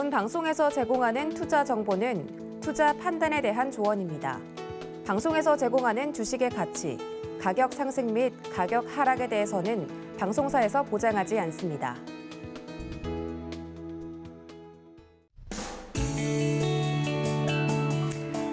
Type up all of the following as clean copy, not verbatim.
지금 방송에서 제공하는 투자 정보는 투자 판단에 대한 조언입니다. 방송에서 제공하는 주식의 가치, 가격 상승 및 가격 하락에 대해서는 방송사에서 보장하지 않습니다.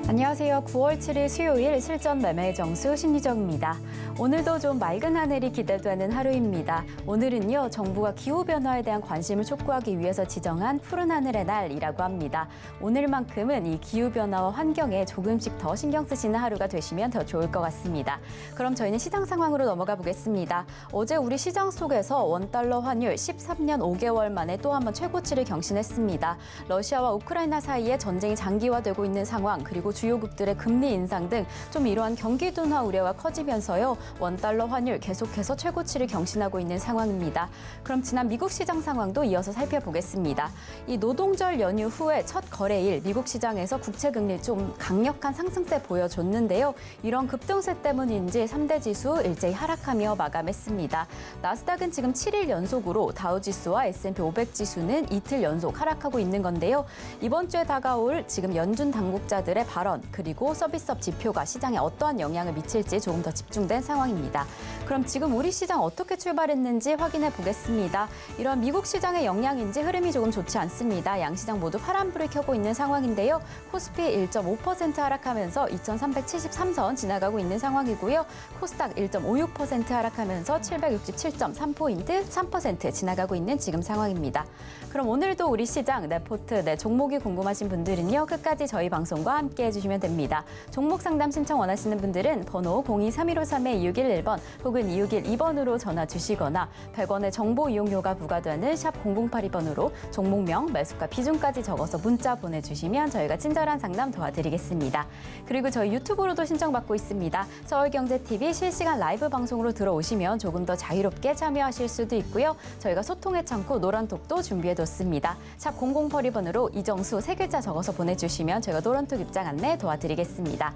안녕하세요. 9월 7일 수요일 실전 매매 정수 신유정입니다. 오늘도 좀 맑은 하늘이 기대되는 하루입니다. 오늘은요, 정부가 기후변화에 대한 관심을 촉구하기 위해서 지정한 푸른 하늘의 날이라고 합니다. 오늘만큼은 이 기후변화와 환경에 조금씩 더 신경 쓰시는 하루가 되시면 더 좋을 것 같습니다. 그럼 저희는 시장 상황으로 넘어가 보겠습니다. 어제 우리 시장 속에서 원달러 환율 13년 5개월 만에 또 한 번 최고치를 경신했습니다. 러시아와 우크라이나 사이에 전쟁이 장기화되고 있는 상황, 그리고 주요국들의 금리 인상 등 좀 이러한 경기 둔화 우려가 커지면서요, 원달러 환율 계속해서 최고치를 경신하고 있는 상황입니다. 그럼 지난 미국 시장 상황도 이어서 살펴보겠습니다. 이 노동절 연휴 후에 첫 거래일 미국 시장에서 국채 금리 좀 강력한 상승세 보여줬는데요. 이런 급등세 때문인지 3대 지수 일제히 하락하며 마감했습니다. 나스닥은 지금 7일 연속으로 다우지수와 S&P 500 지수는 이틀 연속 하락하고 있는 건데요. 이번 주에 다가올 지금 연준 당국자들의 발언, 그리고 서비스업 지표가 시장에 어떠한 영향을 미칠지 조금 더 집중된 상황입니다. 그럼 지금 우리 시장 어떻게 출발했는지 확인해 보겠습니다. 이런 미국 시장의 영향인지 흐름이 조금 좋지 않습니다. 양시장 모두 파란불을 켜고 있는 상황인데요. 코스피 1.5% 하락하면서 2373선 지나가고 있는 상황이고요. 코스닥 1.56% 하락하면서 767.3포인트, 3% 지나가고 있는 지금 상황입니다. 그럼 오늘도 우리 시장 레포트, 종목이 궁금하신 분들은요, 끝까지 저희 방송과 함께 해주시면 됩니다. 종목 상담 신청 원하시는 분들은 번호 023153-2611번 혹은 2612번으로 전화 주시거나 100원의 정보 이용료가 부과되는 샵 0082번으로 종목명, 매수가 비중까지 적어서 문자 보내주시면 저희가 친절한 상담 도와드리겠습니다. 그리고 저희 유튜브로도 신청받고 있습니다. 서울경제TV 실시간 라이브 방송으로 들어오시면 조금 더 자유롭게 참여하실 수도 있고요. 저희가 소통의 창구 노란톡도 준비해뒀습니다. 샵 0082번으로 이정수 3글자 적어서 보내주시면 저희가 노란톡 입장 안내 도와드리겠습니다.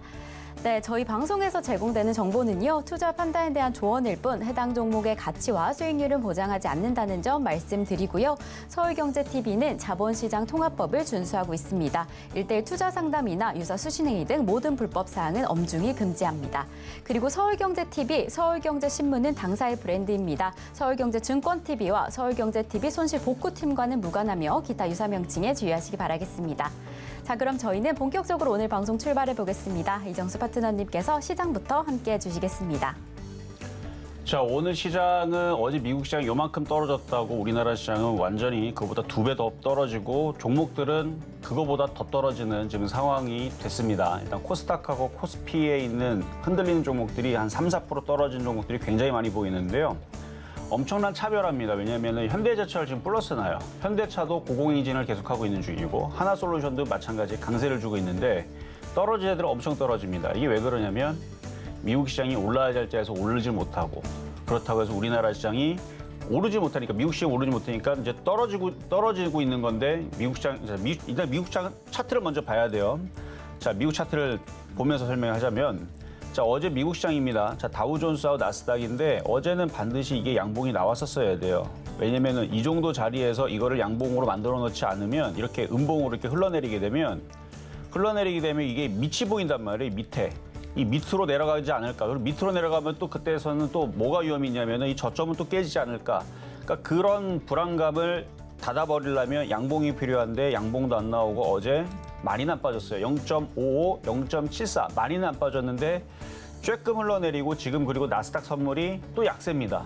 네, 저희 방송에서 제공되는 정보는요, 투자 판단에 대한 조언일 뿐 해당 종목의 가치와 수익률은 보장하지 않는다는 점 말씀드리고요. 서울경제TV는 자본시장 통합법을 준수하고 있습니다. 1:1 투자 상담이나 유사 수신행위 등 모든 불법 사항은 엄중히 금지합니다. 그리고 서울경제TV, 서울경제신문은 당사의 브랜드입니다. 서울경제증권TV와 서울경제TV 손실복구팀과는 무관하며 기타 유사 명칭에 주의하시기 바라겠습니다. 자, 그럼 저희는 본격적으로 오늘 방송 출발해 보겠습니다. 이정수 파트너님께서 시장부터 함께 해주시겠습니다. 자, 오늘 시장은 어제 미국 시장이 요만큼 떨어졌다고 우리나라 시장은 완전히 그보다 2배 더 떨어지고 종목들은 그거보다 더 떨어지는 지금 상황이 됐습니다. 일단 코스닥하고 코스피에 있는 흔들리는 종목들이 한 3, 4% 떨어진 종목들이 굉장히 많이 보이는데요. 엄청난 차별합니다. 왜냐하면 현대제철 지금 플러스 나요. 현대차도 고공행진을 계속하고 있는 중이고 하나솔루션도 마찬가지 강세를 주고 있는데 떨어진 애들은 엄청 떨어집니다. 이게 왜 그러냐면 미국 시장이 올라야 될 때에서 오르지 못하고, 그렇다고 해서 우리나라 시장이 오르지 못하니까, 미국 시장이 오르지 못하니까 이제 떨어지고 있는 건데 미국 시장, 일단 미국 시장 차트를 먼저 봐야 돼요. 자, 미국 차트를 보면서 설명하자면, 자, 어제 미국 시장입니다. 자, 다우존스하고 나스닥인데 어제는 반드시 이게 양봉이 나왔었어야 돼요. 왜냐면은 이 정도 자리에서 이거를 양봉으로 만들어 놓지 않으면 이렇게 음봉으로 이렇게 흘러내리게 되면 이게 밑이 보인단 말이에요. 밑에. 이 밑으로 내려가지 않을까. 그리고 밑으로 내려가면 또 그때에서는 또 뭐가 위험이 있냐면은 이 저점은 또 깨지지 않을까. 그러니까 그런 불안감을 닫아버리려면 양봉이 필요한데 양봉도 안 나오고 어제 많이는 안 빠졌어요. 0.55, 0.74 많이는 안 빠졌는데 쬐끔 흘러내리고 지금 그리고 나스닥 선물이 또 약세입니다.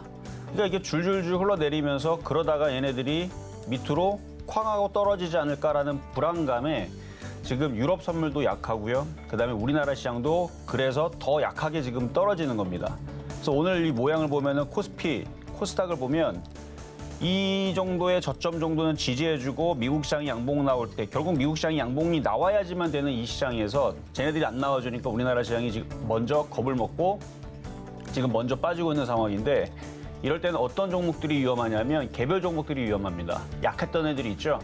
그러니까 이게 줄줄줄 흘러내리면서 그러다가 얘네들이 밑으로 쾅 하고 떨어지지 않을까라는 불안감에 지금 유럽 선물도 약하고요. 그다음에 우리나라 시장도 그래서 더 약하게 지금 떨어지는 겁니다. 그래서 오늘 이 모양을 보면은 코스닥을 보면 이 정도의 저점 정도는 지지해주고 미국 시장이 양봉 나올 때 결국 미국 시장이 양봉이 나와야지만 되는 이 시장에서 쟤네들이 안 나와주니까 우리나라 시장이 지금 먼저 겁을 먹고 지금 먼저 빠지고 있는 상황인데 이럴 때는 어떤 종목들이 위험하냐면 개별 종목들이 위험합니다. 약했던 애들이 있죠.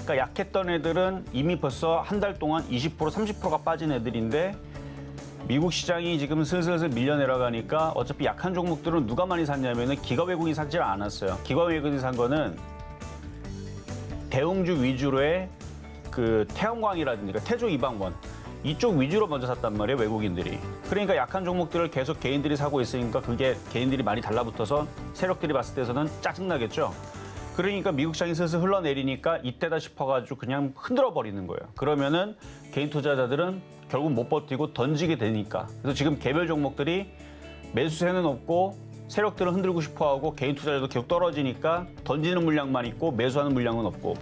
그러니까 약했던 애들은 이미 벌써 한 달 동안 20%, 30%가 빠진 애들인데 미국 시장이 지금 슬슬 밀려 내려가니까 어차피 약한 종목들은 누가 많이 샀냐면은 기관 외국인이 사지 않았어요. 기관 외국인이 산 거는 대웅주 위주로의 그 태양광이라든지 태조 이방원 이쪽 위주로 먼저 샀단 말이에요, 외국인들이. 그러니까 약한 종목들을 계속 개인들이 사고 있으니까 그게 개인들이 많이 달라붙어서 세력들이 봤을 때서는 짜증나겠죠. 그러니까 미국 시장이 슬슬 흘러내리니까 이때다 싶어가지고 그냥 흔들어 버리는 거예요. 그러면은 개인 투자자들은 결국 못 버티고 던지게 되니까. 그래서 지금 개별 종목들이 매수세는 없고 세력들은 흔들고 싶어하고 개인 투자자도 계속 떨어지니까 던지는 물량만 있고 매수하는 물량은 없고.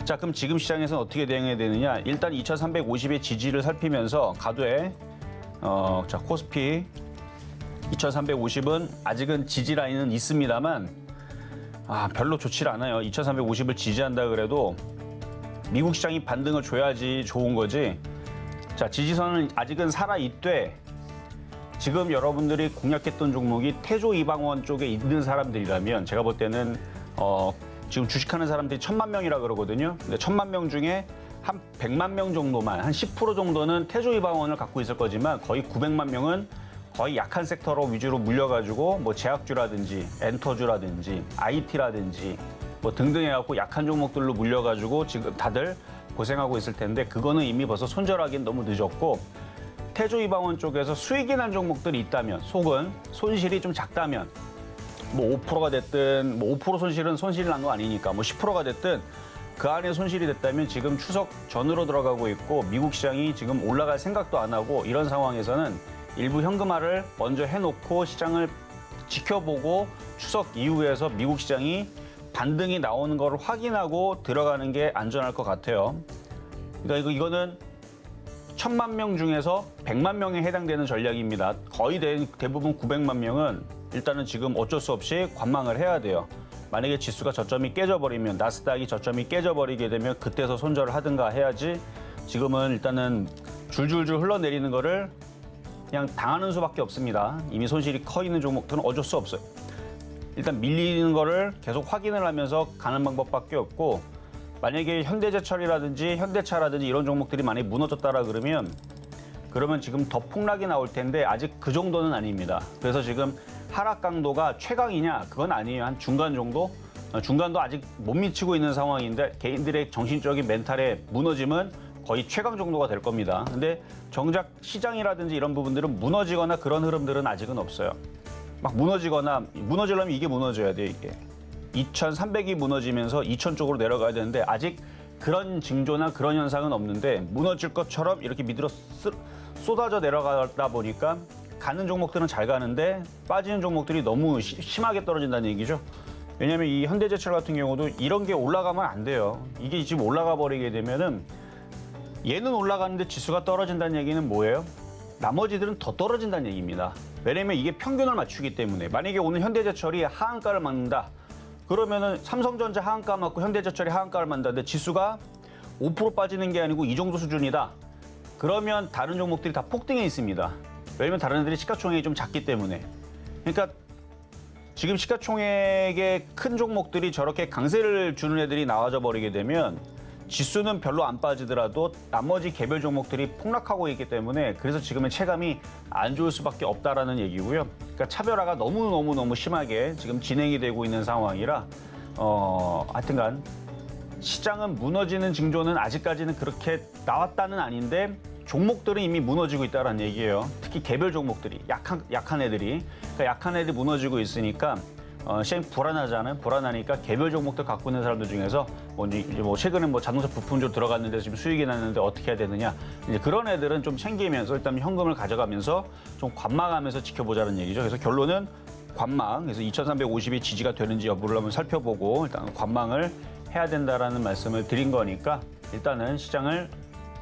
자, 그럼 지금 시장에서는 어떻게 대응해야 되느냐? 일단 2,350의 지지를 살피면서 가되 자, 코스피 2,350은 아직은 지지 라인은 있습니다만 별로 좋지 않아요. 2,350을 지지한다 그래도 미국 시장이 반등을 줘야지 좋은 거지. 자, 지지선은 아직은 살아있되 지금 여러분들이 공략했던 종목이 태조 이방원 쪽에 있는 사람들이라면 제가 볼 때는 지금 주식하는 사람들이 1,000만 명이라 그러거든요. 근데 1,000만 명 중에 한 100만 명 정도만, 한 10% 정도는 태조 이방원을 갖고 있을 거지만 거의 900만 명은 거의 약한 섹터로 위주로 물려가지고 뭐 제약주라든지 엔터주라든지 IT라든지 뭐 등등 해갖고 약한 종목들로 물려가지고 지금 다들 고생하고 있을 텐데 그거는 이미 벌써 손절하기는 너무 늦었고 태조 이방원 쪽에서 수익이 난 종목들이 있다면 속은 손실이 좀 작다면 뭐 5%가 됐든 뭐 5% 손실은 손실이 난 거 아니니까 뭐 10%가 됐든 그 안에 손실이 됐다면 지금 추석 전으로 들어가고 있고 미국 시장이 지금 올라갈 생각도 안 하고 이런 상황에서는 일부 현금화를 먼저 해놓고 시장을 지켜보고 추석 이후에서 미국 시장이 반등이 나오는 걸 확인하고 들어가는 게 안전할 것 같아요. 그러니까 이거는 1,000만 명 중에서 100만 명에 해당되는 전략입니다. 거의 대부분 900만 명은 일단은 지금 어쩔 수 없이 관망을 해야 돼요. 만약에 지수가 저점이 깨져버리면 나스닥이 저점이 깨져버리게 되면 그때서 손절을 하든가 해야지 지금은 일단은 줄줄줄 흘러내리는 거를 그냥 당하는 수밖에 없습니다. 이미 손실이 커 있는 종목들은 어쩔 수 없어요. 일단 밀리는 거를 계속 확인을 하면서 가는 방법밖에 없고 만약에 현대제철이라든지 현대차라든지 이런 종목들이 많이 무너졌다라 그러면 지금 더 폭락이 나올 텐데 아직 그 정도는 아닙니다. 그래서 지금 하락 강도가 최강이냐? 그건 아니에요. 한 중간 정도? 중간도 아직 못 미치고 있는 상황인데 개인들의 정신적인 멘탈의 무너짐은 거의 최강 정도가 될 겁니다. 근데 정작 시장이라든지 이런 부분들은 무너지거나 그런 흐름들은 아직은 없어요. 막 무너지려면 이게 무너져야 돼요, 이게. 2,300이 무너지면서 2,000 쪽으로 내려가야 되는데 아직 그런 징조나 그런 현상은 없는데 무너질 것처럼 이렇게 밑으로 쏟아져 내려가다 보니까 가는 종목들은 잘 가는데 빠지는 종목들이 너무 심하게 떨어진다는 얘기죠. 왜냐하면 이 현대제철 같은 경우도 이런 게 올라가면 안 돼요. 이게 지금 올라가 버리게 되면은 얘는 올라가는데 지수가 떨어진다는 얘기는 뭐예요? 나머지들은 더 떨어진다는 얘기입니다. 왜냐하면 이게 평균을 맞추기 때문에 만약에 오늘 현대제철이 하한가를 맞는다. 그러면은 삼성전자 하한가 맞고 현대제철이 하한가를 맞는다는데 지수가 5% 빠지는 게 아니고 이 정도 수준이다. 그러면 다른 종목들이 다 폭등해 있습니다. 왜냐면 다른 애들이 시가총액이 좀 작기 때문에. 그러니까 지금 시가총액의 큰 종목들이 저렇게 강세를 주는 애들이 나와져 버리게 되면 지수는 별로 안 빠지더라도 나머지 개별 종목들이 폭락하고 있기 때문에 그래서 지금의 체감이 안 좋을 수밖에 없다라는 얘기고요. 그러니까 차별화가 너무 심하게 지금 진행이 되고 있는 상황이라 하여튼간 시장은 무너지는 징조는 아직까지는 그렇게 나왔다는 아닌데 종목들은 이미 무너지고 있다는 얘기예요. 특히 개별 종목들이 약한 애들이 그러니까 약한 애들이 무너지고 있으니까 시장이 불안하잖아요. 불안하니까 개별 종목들 갖고 있는 사람들 중에서 뭐 최근에 뭐 자동차 부품주 들어갔는데 지금 수익이 났는데 어떻게 해야 되느냐. 이제 그런 애들은 좀 챙기면서 일단 현금을 가져가면서 좀 관망하면서 지켜보자는 얘기죠. 그래서 결론은 관망. 그래서 2,350이 지지가 되는지 여부를 한번 살펴보고 일단 관망을 해야 된다라는 말씀을 드린 거니까 일단은 시장을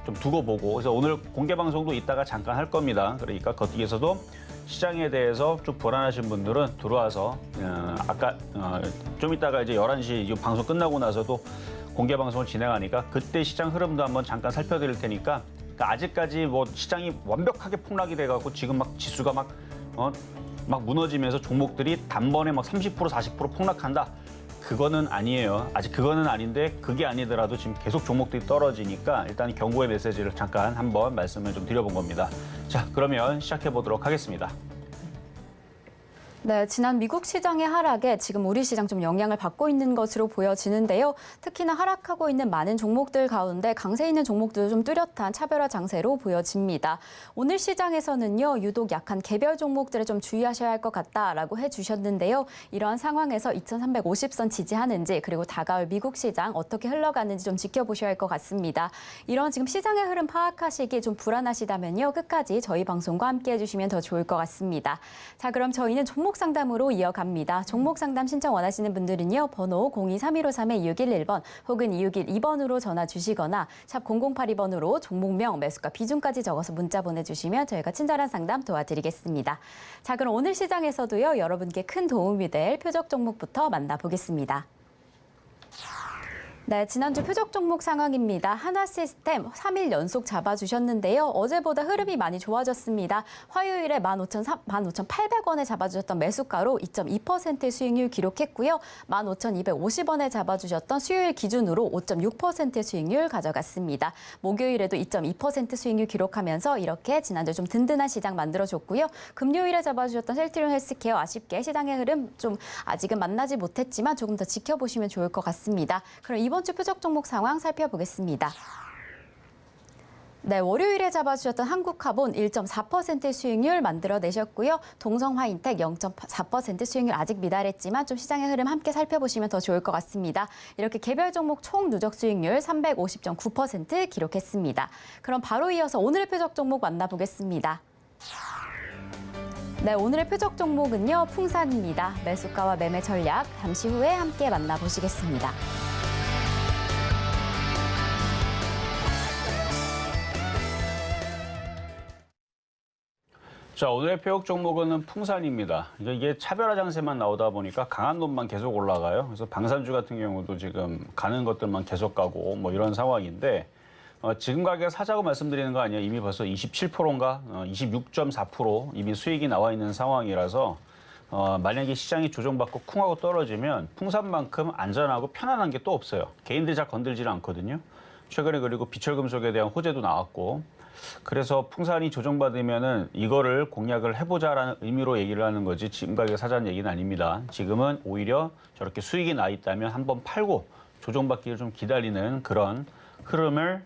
좀 두고 보고 그래서 오늘 공개 방송도 이따가 잠깐 할 겁니다. 그러니까 거기에서도 시장에 대해서 좀 불안하신 분들은 들어와서 아까 좀 이따가 이제 11시 방송 끝나고 나서도 공개 방송을 진행하니까 그때 시장 흐름도 한번 잠깐 살펴드릴 테니까 그러니까 아직까지 뭐 시장이 완벽하게 폭락이 돼갖고 지금 막 지수가 막 무너지면서 종목들이 단번에 막 30% 40% 폭락한다. 그거는 아니에요. 아직 그거는 아닌데 그게 아니더라도 지금 계속 종목들이 떨어지니까 일단 경고의 메시지를 잠깐 한번 말씀을 좀 드려본 겁니다. 자, 그러면 시작해 보도록 하겠습니다. 네, 지난 미국 시장의 하락에 지금 우리 시장 좀 영향을 받고 있는 것으로 보여지는데요. 특히나 하락하고 있는 많은 종목들 가운데 강세 있는 종목들도 좀 뚜렷한 차별화 장세로 보여집니다. 오늘 시장에서는요, 유독 약한 개별 종목들에 좀 주의하셔야 할 것 같다라고 해주셨는데요. 이러한 상황에서 2350선 지지하는지 그리고 다가올 미국 시장 어떻게 흘러가는지 좀 지켜보셔야 할 것 같습니다. 이런 지금 시장의 흐름 파악하시기 좀 불안하시다면요. 끝까지 저희 방송과 함께 해주시면 더 좋을 것 같습니다. 자, 그럼 저희는 종목 상담으로 이어갑니다. 종목 상담 신청 원하시는 분들은요. 번호 023153-2611번 혹은 2612번으로 전화 주시거나 샵 0082번으로 종목명, 매수가, 비중까지 적어서 문자 보내주시면 저희가 친절한 상담 도와드리겠습니다. 자, 그럼 오늘 시장에서도요. 여러분께 큰 도움이 될 표적 종목부터 만나보겠습니다. 네, 지난주 표적 종목 상황입니다. 한화시스템 3일 연속 잡아주셨는데요. 어제보다 흐름이 많이 좋아졌습니다. 화요일에 15,800원에 잡아주셨던 매수가로 2.2%의 수익률 기록했고요. 15,250원에 잡아주셨던 수요일 기준으로 5.6%의 수익률 가져갔습니다. 목요일에도 2.2% 수익률 기록하면서 이렇게 지난주 좀 든든한 시장 만들어줬고요. 금요일에 잡아주셨던 셀트리온 헬스케어 아쉽게 시장의 흐름 좀 아직은 만나지 못했지만 조금 더 지켜보시면 좋을 것 같습니다. 그럼 이번 주 표적 종목 상황 살펴보겠습니다. 네, 월요일에 잡아주셨던 한국카본 1.4%의 수익률 만들어내셨고요. 동성화인텍 0.4% 수익률 아직 미달했지만 좀 시장의 흐름 함께 살펴보시면 더 좋을 것 같습니다. 이렇게 개별 종목 총 누적 수익률 350.9% 기록했습니다. 그럼 바로 이어서 오늘의 표적 종목 만나보겠습니다. 네, 오늘의 표적 종목은요, 풍산입니다. 매수가와 매매 전략 잠시 후에 함께 만나보시겠습니다. 자, 오늘의 표적 종목은 풍산입니다. 이게 차별화 장세만 나오다 보니까 강한 놈만 계속 올라가요. 그래서 방산주 같은 경우도 지금 가는 것들만 계속 가고 뭐 이런 상황인데 지금 가격 사자고 말씀드리는 거 아니에요. 이미 벌써 27%인가 26.4% 이미 수익이 나와 있는 상황이라서 만약에 시장이 조정받고 쿵하고 떨어지면 풍산만큼 안전하고 편안한 게 또 없어요. 개인들이 잘 건들지는 않거든요. 최근에 그리고 비철금속에 대한 호재도 나왔고 그래서 풍산이 조정받으면은 이거를 공략을 해보자라는 의미로 얘기를 하는 거지 지금 가격 사자는 얘기는 아닙니다. 지금은 오히려 저렇게 수익이 나 있다면 한번 팔고 조정받기를 좀 기다리는 그런 흐름을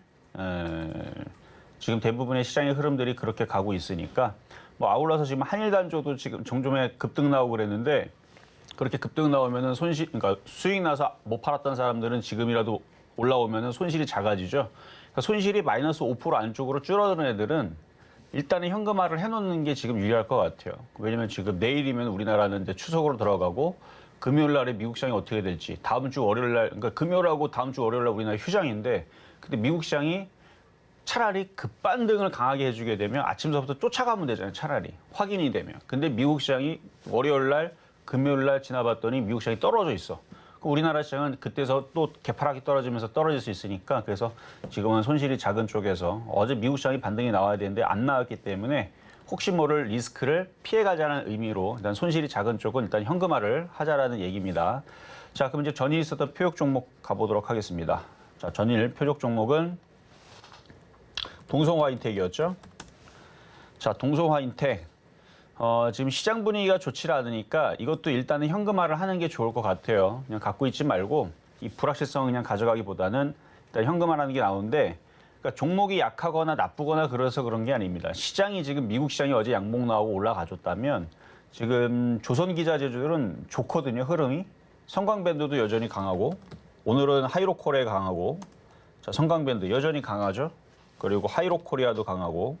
지금 대부분의 시장의 흐름들이 그렇게 가고 있으니까 뭐 아울러서 지금 한일단조도 지금 종점에 급등 나오고 그랬는데 그렇게 급등 나오면은 그러니까 수익 나서 못 팔았던 사람들은 지금이라도 올라오면은 손실이 작아지죠. 그러니까 손실이 마이너스 5% 안쪽으로 줄어드는 애들은 일단은 현금화를 해놓는 게 지금 유리할 것 같아요. 왜냐면 지금 내일이면 우리나라는 이제 추석으로 들어가고 금요일 날에 미국 시장이 어떻게 될지 다음 주 월요일 날, 그러니까 금요일하고 다음 주 월요일 날 우리나라 휴장인데 근데 미국 시장이 차라리 급반등을 강하게 해주게 되면 아침서부터 쫓아가면 되잖아요. 차라리 확인이 되면. 근데 미국 시장이 월요일 날, 금요일 날 지나봤더니 미국 시장이 떨어져 있어. 우리나라 시장은 그때서 또 개파락이 떨어지면서 떨어질 수 있으니까 그래서 지금은 손실이 작은 쪽에서 어제 미국 시장이 반등이 나와야 되는데 안 나왔기 때문에 혹시 모를 리스크를 피해가자는 의미로 일단 손실이 작은 쪽은 일단 현금화를 하자라는 얘기입니다. 자, 그럼 이제 전일 있었던 표적 종목 가보도록 하겠습니다. 자, 전일 표적 종목은 동성화인텍이었죠. 자, 동성화인텍. 지금 시장 분위기가 좋지 않으니까 이것도 일단은 현금화를 하는 게 좋을 것 같아요. 그냥 갖고 있지 말고 이 불확실성 그냥 가져가기보다는 일단 현금화라는 게 나오는데 그러니까 종목이 약하거나 나쁘거나 그래서 그런 게 아닙니다. 시장이 지금 미국 시장이 어제 양봉 나오고 올라가줬다면 지금 조선기자재들은 좋거든요. 흐름이. 성광밴드도 여전히 강하고 오늘은 하이로코리아 강하고 자, 성광밴드 여전히 강하죠. 그리고 하이로코리아도 강하고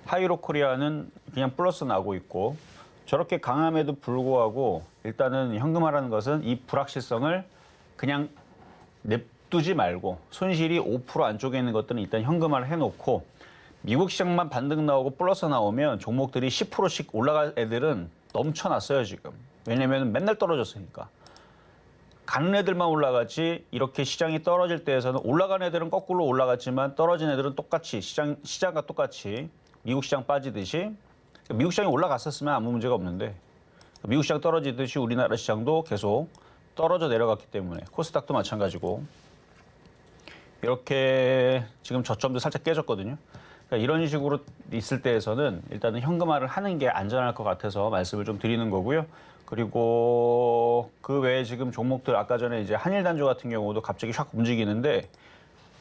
하이로코리아는 그냥 플러스 나고 있고 저렇게 강함에도 불구하고 일단은 현금화라는 것은 이 불확실성을 그냥 냅두지 말고 손실이 5% 안쪽에 있는 것들은 일단 현금화를 해놓고 미국 시장만 반등 나오고 플러스 나오면 종목들이 10%씩 올라갈 애들은 넘쳐났어요 지금. 왜냐면 맨날 떨어졌으니까. 가는 애들만 올라갔지 이렇게 시장이 떨어질 때에서는 올라간 애들은 거꾸로 올라갔지만 떨어진 애들은 똑같이 시장과 똑같이 미국 시장 빠지듯이 미국 시장이 올라갔었으면 아무 문제가 없는데 미국 시장 떨어지듯이 우리나라 시장도 계속 떨어져 내려갔기 때문에 코스닥도 마찬가지고 이렇게 지금 저점도 살짝 깨졌거든요. 그러니까 이런 식으로 있을 때에서는 일단은 현금화를 하는 게 안전할 것 같아서 말씀을 좀 드리는 거고요. 그리고 그 외에 지금 종목들 아까 전에 이제 한일단조 같은 경우도 갑자기 확 움직이는데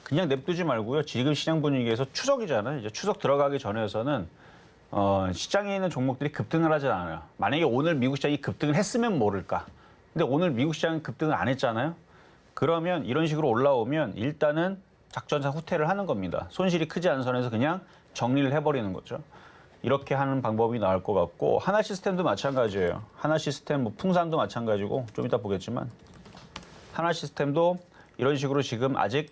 그냥 냅두지 말고요. 지금 시장 분위기에서 추석이잖아요. 이제 추석 들어가기 전에서는 시장에 있는 종목들이 급등을 하지 않아요. 만약에 오늘 미국 시장이 급등을 했으면 모를까. 근데 오늘 미국 시장은 급등을 안 했잖아요. 그러면 이런 식으로 올라오면 일단은 작전상 후퇴를 하는 겁니다. 손실이 크지 않은 선에서 그냥 정리를 해버리는 거죠. 이렇게 하는 방법이 나올 것 같고 하나시스템도 마찬가지예요. 하나시스템, 뭐 풍산도 마찬가지고 좀 이따 보겠지만 하나시스템도 이런 식으로 지금 아직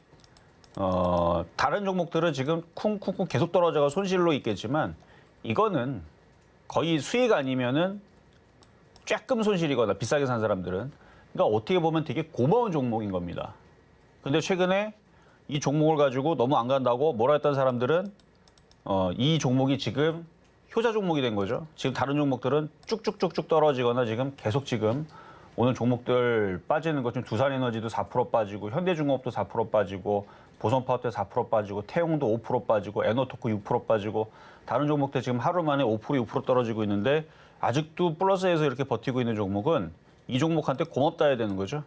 다른 종목들은 지금 쿵쿵쿵 계속 떨어져가 손실로 있겠지만 이거는 거의 수익 아니면은 조금 손실이거나 비싸게 산 사람들은 그러니까 어떻게 보면 되게 고마운 종목인 겁니다. 근데 최근에 이 종목을 가지고 너무 안 간다고 뭐라 했던 사람들은 이 종목이 지금 효자 종목이 된 거죠. 지금 다른 종목들은 쭉쭉쭉쭉 떨어지거나 지금 계속 지금 오늘 종목들 빠지는 것 중 두산에너지도 4% 빠지고 현대중공업도 4% 빠지고 보성파워도 4% 빠지고 태용도 5% 빠지고 에너토크 6% 빠지고 다른 종목들 지금 하루 만에 5% 6% 떨어지고 있는데 아직도 플러스에서 이렇게 버티고 있는 종목은 이 종목한테 고맙다 해야 되는 거죠.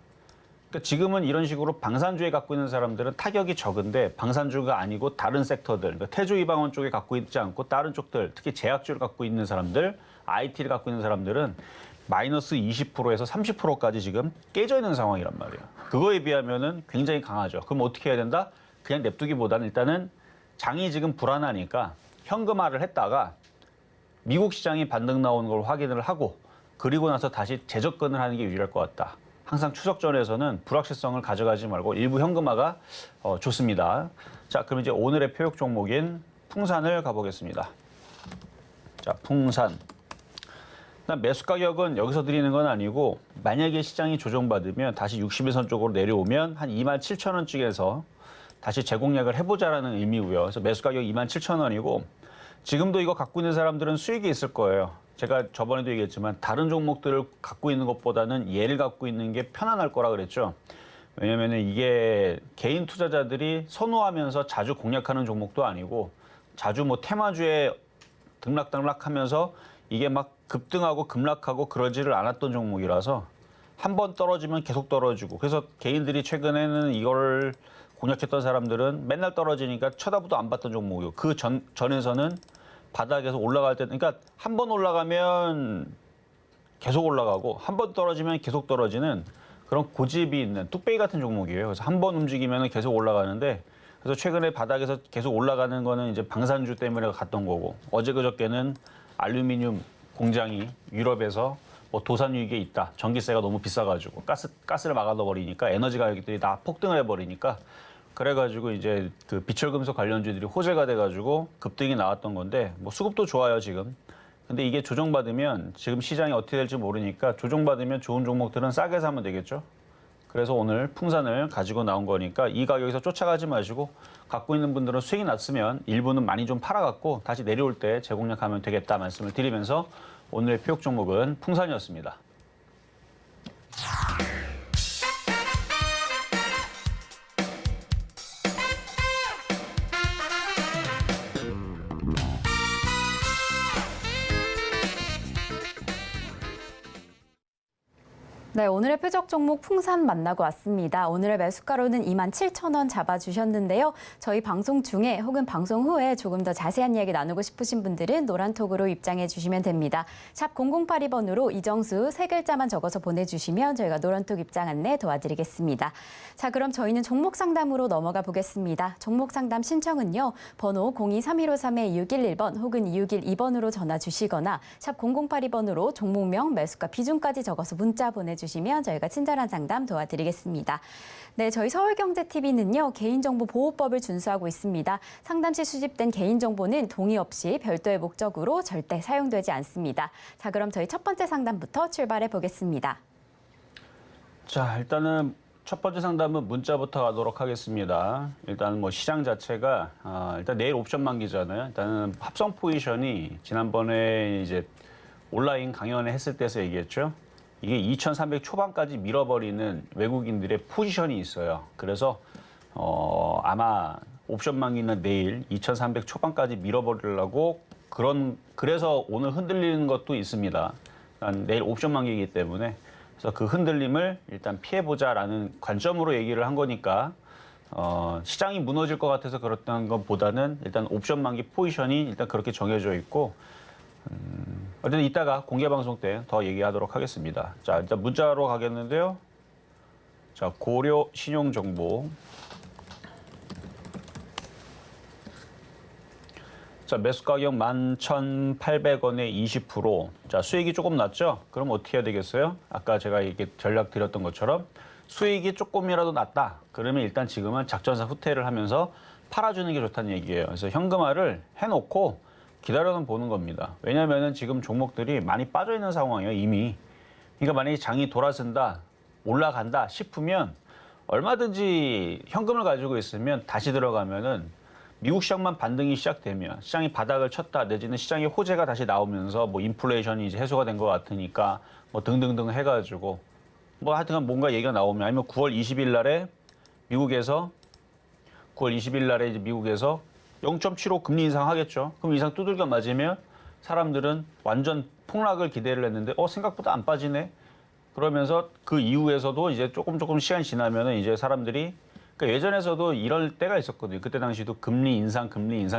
그러니까 지금은 이런 식으로 방산주에 갖고 있는 사람들은 타격이 적은데 방산주가 아니고 다른 섹터들, 그러니까 태조 이방원 쪽에 갖고 있지 않고 다른 쪽들, 특히 제약주를 갖고 있는 사람들, IT를 갖고 있는 사람들은 마이너스 20%에서 30%까지 지금 깨져 있는 상황이란 말이에요. 그거에 비하면은 굉장히 강하죠. 그럼 어떻게 해야 된다? 그냥 냅두기보다는 일단은 장이 지금 불안하니까 현금화를 했다가 미국 시장이 반등 나오는 걸 확인을 하고 그리고 나서 다시 재접근을 하는 게 유리할 것 같다. 항상 추석 전에서는 불확실성을 가져가지 말고 일부 현금화가 좋습니다. 자, 그럼 이제 오늘의 표역 종목인 풍산을 가보겠습니다. 자, 풍산. 일단 매수 가격은 여기서 드리는 건 아니고 만약에 시장이 조정받으면 다시 60일선 쪽으로 내려오면 한 27,000원 쪽에서 다시 재공략을 해보자라는 의미고요. 그래서 매수 가격 27,000원이고 지금도 이거 갖고 있는 사람들은 수익이 있을 거예요. 제가 저번에도 얘기했지만 다른 종목들을 갖고 있는 것보다는 얘를 갖고 있는 게 편안할 거라 그랬죠. 왜냐하면 이게 개인 투자자들이 선호하면서 자주 공략하는 종목도 아니고 자주 뭐 테마주에 등락하면서 이게 막 급등하고 급락하고 그러지를 않았던 종목이라서 한 번 떨어지면 계속 떨어지고 그래서 개인들이 최근에는 이걸 공략했던 사람들은 맨날 떨어지니까 쳐다보도 안 봤던 종목이고 그 전에서는 바닥에서 올라갈 때 그러니까 한 번 올라가면 계속 올라가고 한 번 떨어지면 계속 떨어지는 그런 고집이 있는 뚝배기 같은 종목이에요. 그래서 한 번 움직이면 계속 올라가는데 그래서 최근에 바닥에서 계속 올라가는 거는 이제 방산주 때문에 갔던 거고 어제 그저께는 알루미늄 공장이 유럽에서 뭐 도산 위기에 있다. 전기세가 너무 비싸가지고 가스를 막아넣어 버리니까 에너지 가격들이 다 폭등을 해버리니까 그래가지고 이제 그 비철금속 관련주들이 호재가 돼가지고 급등이 나왔던 건데 뭐 수급도 좋아요 지금. 근데 이게 조정받으면 지금 시장이 어떻게 될지 모르니까 조정받으면 좋은 종목들은 싸게 사면 되겠죠. 그래서 오늘 풍산을 가지고 나온 거니까 이 가격에서 쫓아가지 마시고 갖고 있는 분들은 수익이 났으면 일부는 많이 좀 팔아갖고 다시 내려올 때 재공략하면 되겠다 말씀을 드리면서 오늘의 표역 종목은 풍산이었습니다. 네, 오늘의 표적 종목 풍산 만나고 왔습니다. 오늘의 매수가로는 27,000원 잡아주셨는데요. 저희 방송 중에 혹은 방송 후에 조금 더 자세한 이야기 나누고 싶으신 분들은 노란톡으로 입장해 주시면 됩니다. 샵 0082번으로 이정수 세 글자만 적어서 보내주시면 저희가 노란톡 입장 안내 도와드리겠습니다. 자, 그럼 저희는 종목 상담으로 넘어가 보겠습니다. 종목 상담 신청은요. 번호 023153-6111번 혹은 261-2번으로 전화 주시거나 샵 0082번으로 종목명, 매수가, 비중까지 적어서 문자 보내주시면 저희가 친절한 상담 도와드리겠습니다. 네, 저희 서울경제TV는요. 개인정보보호법을 준수하고 있습니다. 상담 시 수집된 개인정보는 동의 없이 별도의 목적으로 절대 사용되지 않습니다. 자, 그럼 저희 첫 번째 상담부터 출발해 보겠습니다. 자, 일단은 첫 번째 상담은 문자부터 가도록 하겠습니다. 일단 뭐 시장 자체가 일단 내일 옵션 만기잖아요. 일단은 합성 포지션이 지난번에 이제 온라인 강연을 했을 때서 얘기했죠. 이게 2,300 초반까지 밀어버리는 외국인들의 포지션이 있어요. 그래서 아마 옵션 만기는 내일 2,300 초반까지 밀어버리려고 그래서 오늘 흔들리는 것도 있습니다. 내일 옵션 만기이기 때문에 그래서 그 흔들림을 일단 피해보자라는 관점으로 얘기를 한 거니까 시장이 무너질 것 같아서 그렇다는 것보다는 일단 옵션 만기 포지션이 일단 그렇게 정해져 있고 어쨌든 이따가 공개 방송 때 더 얘기하도록 하겠습니다. 자, 일단 문자로 가겠는데요. 자, 고려 신용정보. 자, 매수 가격 11,800원에 20%. 자, 수익이 조금 낮죠? 그럼 어떻게 해야 되겠어요? 아까 제가 이렇게 전략 드렸던 것처럼 수익이 조금이라도 낮다. 그러면 일단 지금은 작전사 후퇴를 하면서 팔아주는 게 좋다는 얘기예요. 그래서 현금화를 해놓고 기다려는 보는 겁니다. 왜냐면은 지금 종목들이 많이 빠져 있는 상황이에요, 이미. 그러니까 만약에 장이 돌아선다, 올라간다 싶으면 얼마든지 현금을 가지고 있으면 다시 들어가면은 미국 시장만 반등이 시작되면 시장이 바닥을 쳤다 내지는 시장의 호재가 다시 나오면서 뭐 인플레이션이 이제 해소가 된 것 같으니까 뭐 등등등 해가지고 뭐 하여튼 뭔가 얘기가 나오면 아니면 9월 20일 날에 미국에서 9월 20일 날에 이제 미국에서 0.75 금리 인상 하겠죠. 그럼 이상 두들겨 맞으면 사람들은 완전 폭락을 기대를 했는데 생각보다 안 빠지네. 그러면서 그 이후에서도 이제 조금 시간이 지나면은 이제 사람들이 그러니까 예전에서도 이럴 때가 있었거든요. 그때 당시도 금리 인상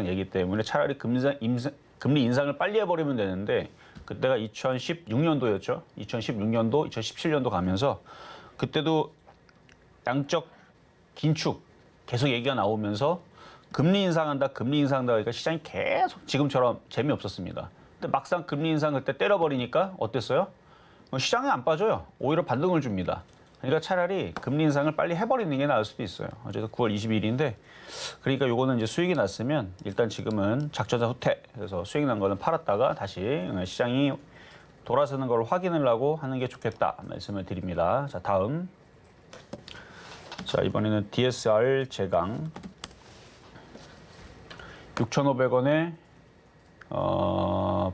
얘기 때문에 차라리 금리 인상을 빨리 해버리면 되는데 그때가 2016년도였죠. 2016년도, 2017년도 가면서 그때도 양적 긴축 계속 얘기가 나오면서 금리 인상한다 그러니까 시장이 계속 지금처럼 재미없었습니다. 근데 막상 금리 인상 그때 때려버리니까 어땠어요? 시장이 안 빠져요. 오히려 반등을 줍니다. 그러니까 차라리 금리 인상을 빨리 해버리는 게 나을 수도 있어요. 어제도 9월 22일인데 그러니까 요거는 이제 수익이 났으면 일단 지금은 작전사 후퇴. 그래서 수익 난 거는 팔았다가 다시 시장이 돌아서는 걸 확인을 하고 하는 게 좋겠다 말씀을 드립니다. 자, 다음. 자, 이번에는 DSR 제강 6,500원에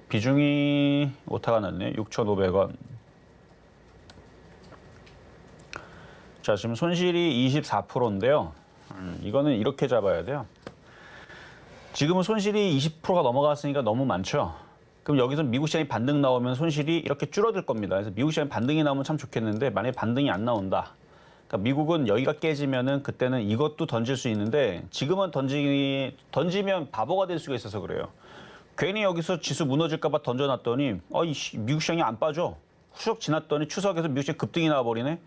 비중이 오타가 났네. 6,500원. 자, 지금 손실이 24%인데요. 이거는 이렇게 잡아야 돼요. 지금은 손실이 20%가 넘어갔으니까 너무 많죠. 그럼 여기서 미국 시장이 반등 나오면 손실이 이렇게 줄어들 겁니다. 그래서 미국 시장이 반등이 나오면 참 좋겠는데 만약에 반등이 안 나온다. 그러니까 미국은 여기가 깨지면은 그때는 이것도 던질 수 있는데 지금은 던지면 바보가 될 수가 있어서 그래요. 괜히 여기서 지수 무너질까 봐 던져놨더니 미국 시장이 안 빠져. 후적 지났더니 추석에서 미국 시장 급등이 나와버리네.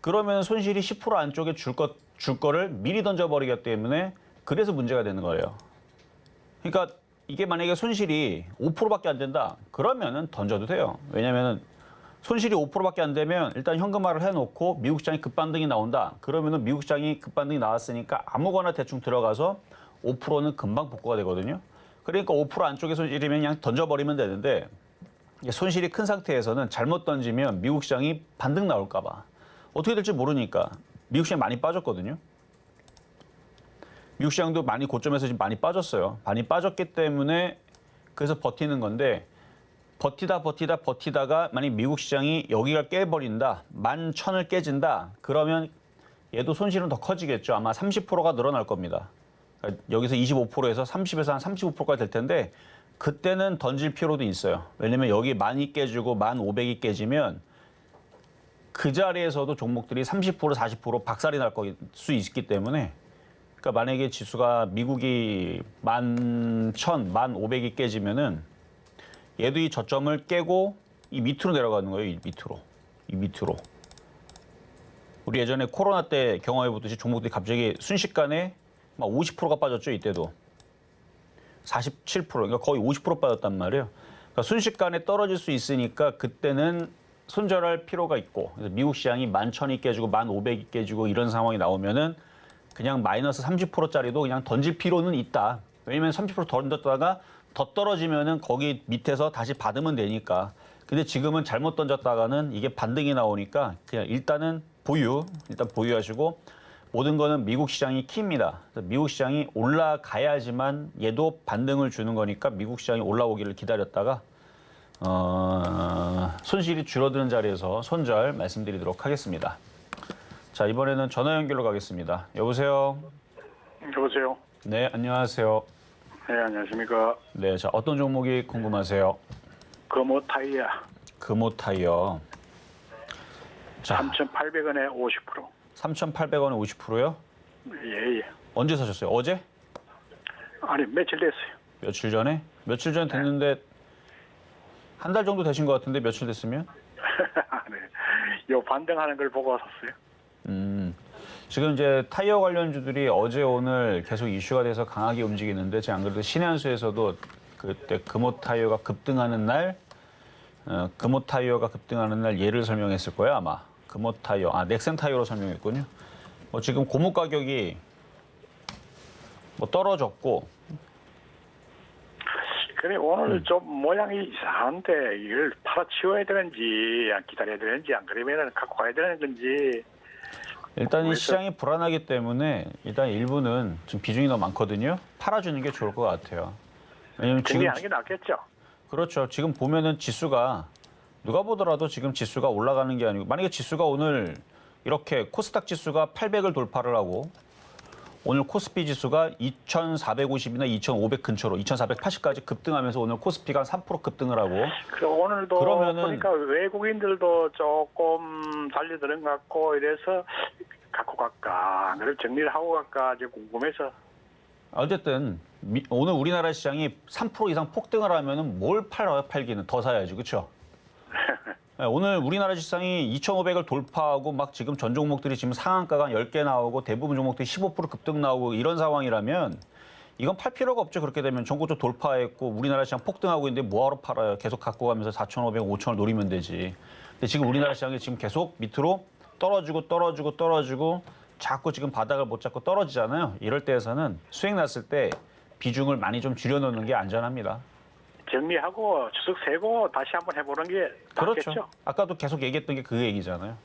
그러면 손실이 10% 안쪽에 줄 거를 미리 던져버리기 때문에 그래서 문제가 되는 거예요. 그러니까 이게 만약에 손실이 5%밖에 안 된다. 그러면은 던져도 돼요. 왜냐면은 손실이 5%밖에 안 되면 일단 현금화를 해놓고 미국 시장이 급반등이 나온다. 그러면은 미국 시장이 급반등이 나왔으니까 아무거나 대충 들어가서 5%는 금방 복구가 되거든요. 그러니까 5% 안쪽에 손실이면 그냥 던져버리면 되는데 손실이 큰 상태에서는 잘못 던지면 미국 시장이 반등 나올까 봐. 어떻게 될지 모르니까 미국 시장 많이 빠졌거든요. 미국 시장도 많이 고점에서 지금 많이 빠졌어요. 많이 빠졌기 때문에 그래서 버티는 건데 버티다가 만약 미국 시장이 여기가 깨버린다. 11,000을 깨진다. 그러면 얘도 손실은 더 커지겠죠. 아마 30%가 늘어날 겁니다. 그러니까 여기서 25%에서 30에서 한 35%까지 될 텐데 그때는 던질 필요도 있어요. 왜냐면 여기 10,000이 깨지고 1,500이 깨지면 그 자리에서도 종목들이 30%, 40% 박살이 날 수 있기 때문에 그러니까 만약에 지수가 미국이 11,000, 1,500이 깨지면은 얘도 이 저점을 깨고 이 밑으로 내려가는 거예요. 이 밑으로. 우리 예전에 코로나 때 경험해보듯이 종목들이 갑자기 순식간에 막 50%가 빠졌죠. 이때도. 47%, 그러니까 거의 50% 빠졌단 말이에요. 그러니까 순식간에 떨어질 수 있으니까 그때는 손절할 필요가 있고 그래서 미국 시장이 11,000이 깨지고 1,500이 깨지고 이런 상황이 나오면은 그냥 마이너스 30%짜리도 그냥 던질 필요는 있다. 왜냐면 30% 던졌다가 더 떨어지면은 거기 밑에서 다시 받으면 되니까. 근데 지금은 잘못 던졌다가는 이게 반등이 나오니까 그냥 일단 보유하시고 모든 거는 미국 시장이 키입니다. 그래서 미국 시장이 올라가야지만 얘도 반등을 주는 거니까 미국 시장이 올라오기를 기다렸다가 손실이 줄어드는 자리에서 손절 말씀드리도록 하겠습니다. 자, 이번에는 전화 연결로 가겠습니다. 여보세요? 여보세요? 네, 안녕하세요. 네, 안녕하십니까. 네, 자, 어떤 종목이 궁금하세요? 금호 타이어 금호 타이어. 자, 3,800원에 50%. 3,800원에 50%요? 예, 예. 언제 사셨어요? 어제? 아니, 며칠 됐어요. 며칠 전에? 며칠 전 됐는데 한 달 정도 되신 것 같은데 며칠 됐으면? 네. 요 반등하는 걸 보고 샀어요. 지금 이제 타이어 관련주들이 어제 오늘 계속 이슈가 돼서 강하게 움직이는데 제가 안 그래도 신한수에서도 그때 금호 타이어가 급등하는 날 금호 타이어가 급등하는 날 예를 설명했을 거예요 아마. 금호 타이어, 넥센 타이어로 설명했군요. 뭐 지금 고무 가격이 뭐 떨어졌고 그래, 오늘 좀 모양이 이상한데 이걸 팔아치워야 되는지, 기다려야 되는지, 안 그러면 갖고 가야 되는 건지. 일단 이 시장이 불안하기 때문에 일단 일부는 지금 비중이 너무 많거든요. 팔아주는 게 좋을 것 같아요. 왜냐면 지금 정리하는 게 낫겠죠. 그렇죠. 지금 보면은 지수가 누가 보더라도 지금 지수가 올라가는 게 아니고 만약에 지수가 오늘 이렇게 코스닥 지수가 800을 돌파를 하고 오늘 코스피 지수가 2,450이나 2,500 근처로 2,480까지 급등하면서 오늘 코스피가 한 3% 급등을 하고 그 오늘도 그러면은- 보니까 외국인들도 조금 달려드는 것 같고 이래서 갖고 갈까, 그걸 정리를 하고 갈까 이제 궁금해서. 어쨌든 오늘 우리나라 시장이 3% 이상 폭등을 하면은 뭘 팔아요? 팔기는 더 사야지, 그렇죠? 오늘 우리나라 시장이 2,500을 돌파하고 막 지금 전 종목들이 지금 상한가가 한 10개 나오고 대부분 종목들이 15% 급등 나오고 이런 상황이라면 이건 팔 필요가 없죠. 그렇게 되면 전고점 돌파했고 우리나라 시장 폭등하고 있는데 뭐하러 팔아요? 계속 갖고 가면서 4,500, 5,000을 노리면 되지. 근데 지금 우리나라 시장이 지금 계속 밑으로 떨어지고 자꾸 지금 바닥을 못 잡고 떨어지잖아요. 이럴 때에서는 수익 났을 때 비중을 많이 좀 줄여놓는 게 안전합니다. 정리하고 추석 세고 다시 한번 해보는 게 낫겠죠. 그렇죠. 아까도 계속 얘기했던 게 그 얘기잖아요.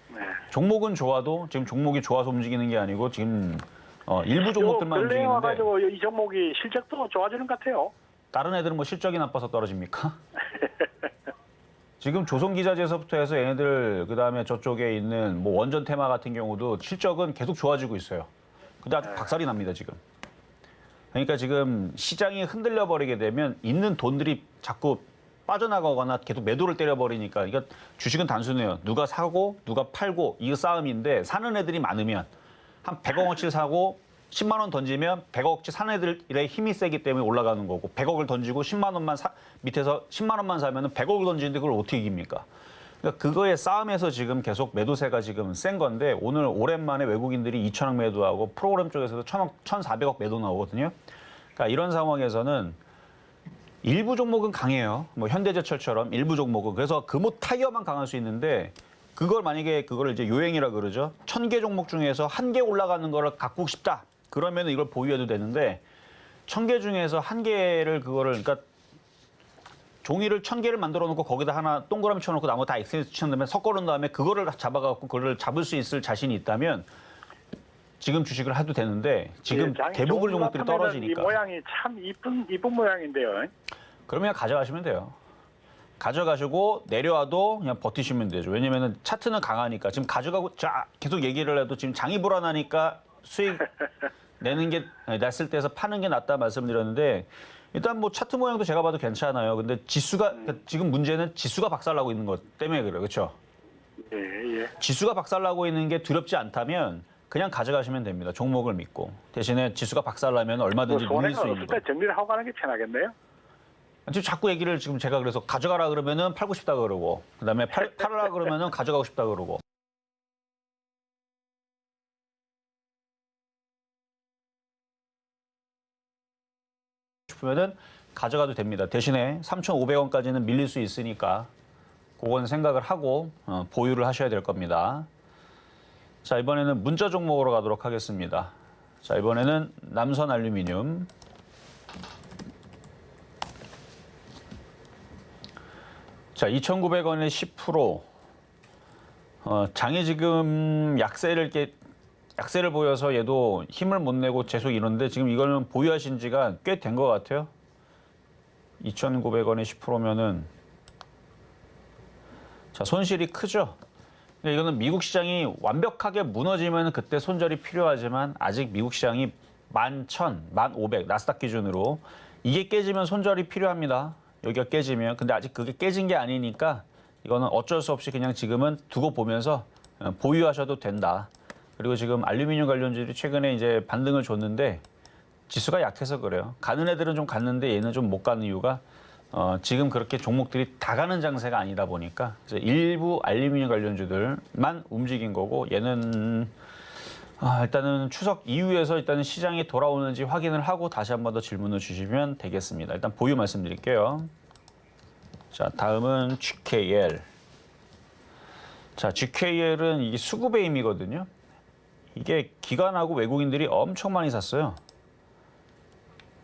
네. 종목은 좋아도 지금 종목이 좋아서 움직이는 게 아니고 지금 일부 종목들만 근래에 움직이는데 와가지고 이 종목이 실적도 좋아지는 것 같아요. 다른 애들은 뭐 실적이 나빠서 떨어집니까? 지금 조선기자재서부터 해서 얘네들 그다음에 저쪽에 있는 뭐 원전 테마 같은 경우도 실적은 계속 좋아지고 있어요. 근데 아주 박살이 납니다 지금. 그러니까 지금 시장이 흔들려 버리게 되면 있는 돈들이 자꾸 빠져나가거나 계속 매도를 때려버리니까 그러니까 주식은 단순해요. 누가 사고 누가 팔고 이거 싸움인데 사는 애들이 많으면 한 100억어치 사고 10만 원 던지면 100억치 사는 애들의 힘이 세기 때문에 올라가는 거고 100억을 던지고 10만 원만 밑에서 10만 원만 사면은 100억을 던지는데 그걸 어떻게 이깁니까? 그러니까 그거의 싸움에서 지금 계속 매도세가 지금 센 건데 오늘 오랜만에 외국인들이 2천억 매도하고 프로그램 쪽에서도 1,400억 매도 나오거든요. 그러니까 이런 상황에서는 일부 종목은 강해요. 뭐 현대제철처럼 일부 종목은. 그래서 금호 타이어만 강할 수 있는데 그걸 만약에 그거를 이제 요행이라 그러죠. 1,000개 종목 중에서 1개 올라가는 거를 갖고 싶다. 그러면 이걸 보유해도 되는데 1,000개 중에서 1개를 그거를 그러니까 종이를 1,000개를 만들어 놓고 거기다 하나 동그라미 쳐놓고 나머지 다 엑셀 치는 다음에 섞어 놓은 다음에 그거를 잡아갖고 그거를 잡을 수 있을 자신이 있다면 지금 주식을 해도 되는데 지금 장이 대부분 좋은 것 종목들이 같으면은 떨어지니까 이 모양이 참 이쁜 모양인데요. 그러면 가져가시면 돼요. 가져가시고 내려와도 그냥 버티시면 되죠. 왜냐면은 차트는 강하니까 지금 가져가고 자 계속 얘기를 해도 지금 장이 불안하니까 수익 내는 게 냈을 때에서 파는 게 낫다 말씀드렸는데 일단 뭐 차트 모양도 제가 봐도 괜찮아요. 근데 지수가 그러니까 지금 문제는 지수가 박살나고 있는 것 때문에 그래요. 그렇죠? 예, 예. 지수가 박살나고 있는 게 두렵지 않다면 그냥 가져가시면 됩니다. 종목을 믿고. 대신에 지수가 박살나면 얼마든지 누릴 손해가 수 있는 없을 거. 때 정리를 하고 가는 게 편하겠네요. 지금 자꾸 얘기를 지금 제가 그래서 가져가라 그러면은 팔고 싶다 그러고 그다음에 팔으라 그러면은 가져가고 싶다 그러고 싶으면은 가져가도 됩니다. 대신에 3,500원까지는 밀릴 수 있으니까 그건 생각을 하고 보유를 하셔야 될 겁니다. 자, 이번에는 문자 종목으로 가도록 하겠습니다. 자, 이번에는 남선 알루미늄. 자, 2,900원에 10%. 장이 지금 약세를 보여서 얘도 힘을 못 내고 계속 이런데 지금 이거는 보유하신 지가 꽤 된 것 같아요. 2,900원에 10%면은 자, 손실이 크죠. 근데 이거는 미국 시장이 완벽하게 무너지면 그때 손절이 필요하지만 아직 미국 시장이 11,000, 1,500 나스닥 기준으로 이게 깨지면 손절이 필요합니다. 여기가 깨지면. 근데 아직 그게 깨진 게 아니니까 이거는 어쩔 수 없이 그냥 지금은 두고 보면서 보유하셔도 된다. 그리고 지금 알루미늄 관련주들이 최근에 이제 반등을 줬는데 지수가 약해서 그래요. 가는 애들은 좀 갔는데 얘는 좀 못 가는 이유가 지금 그렇게 종목들이 다 가는 장세가 아니다 보니까 그래서 일부 알루미늄 관련주들만 움직인 거고 얘는 일단은 추석 이후에서 일단은 시장이 돌아오는지 확인을 하고 다시 한 번 더 질문을 주시면 되겠습니다. 일단 보유 말씀드릴게요. 자, 다음은 GKL. 자, GKL은 이게 수급의 힘이거든요. 이게 기관하고 외국인들이 엄청 많이 샀어요.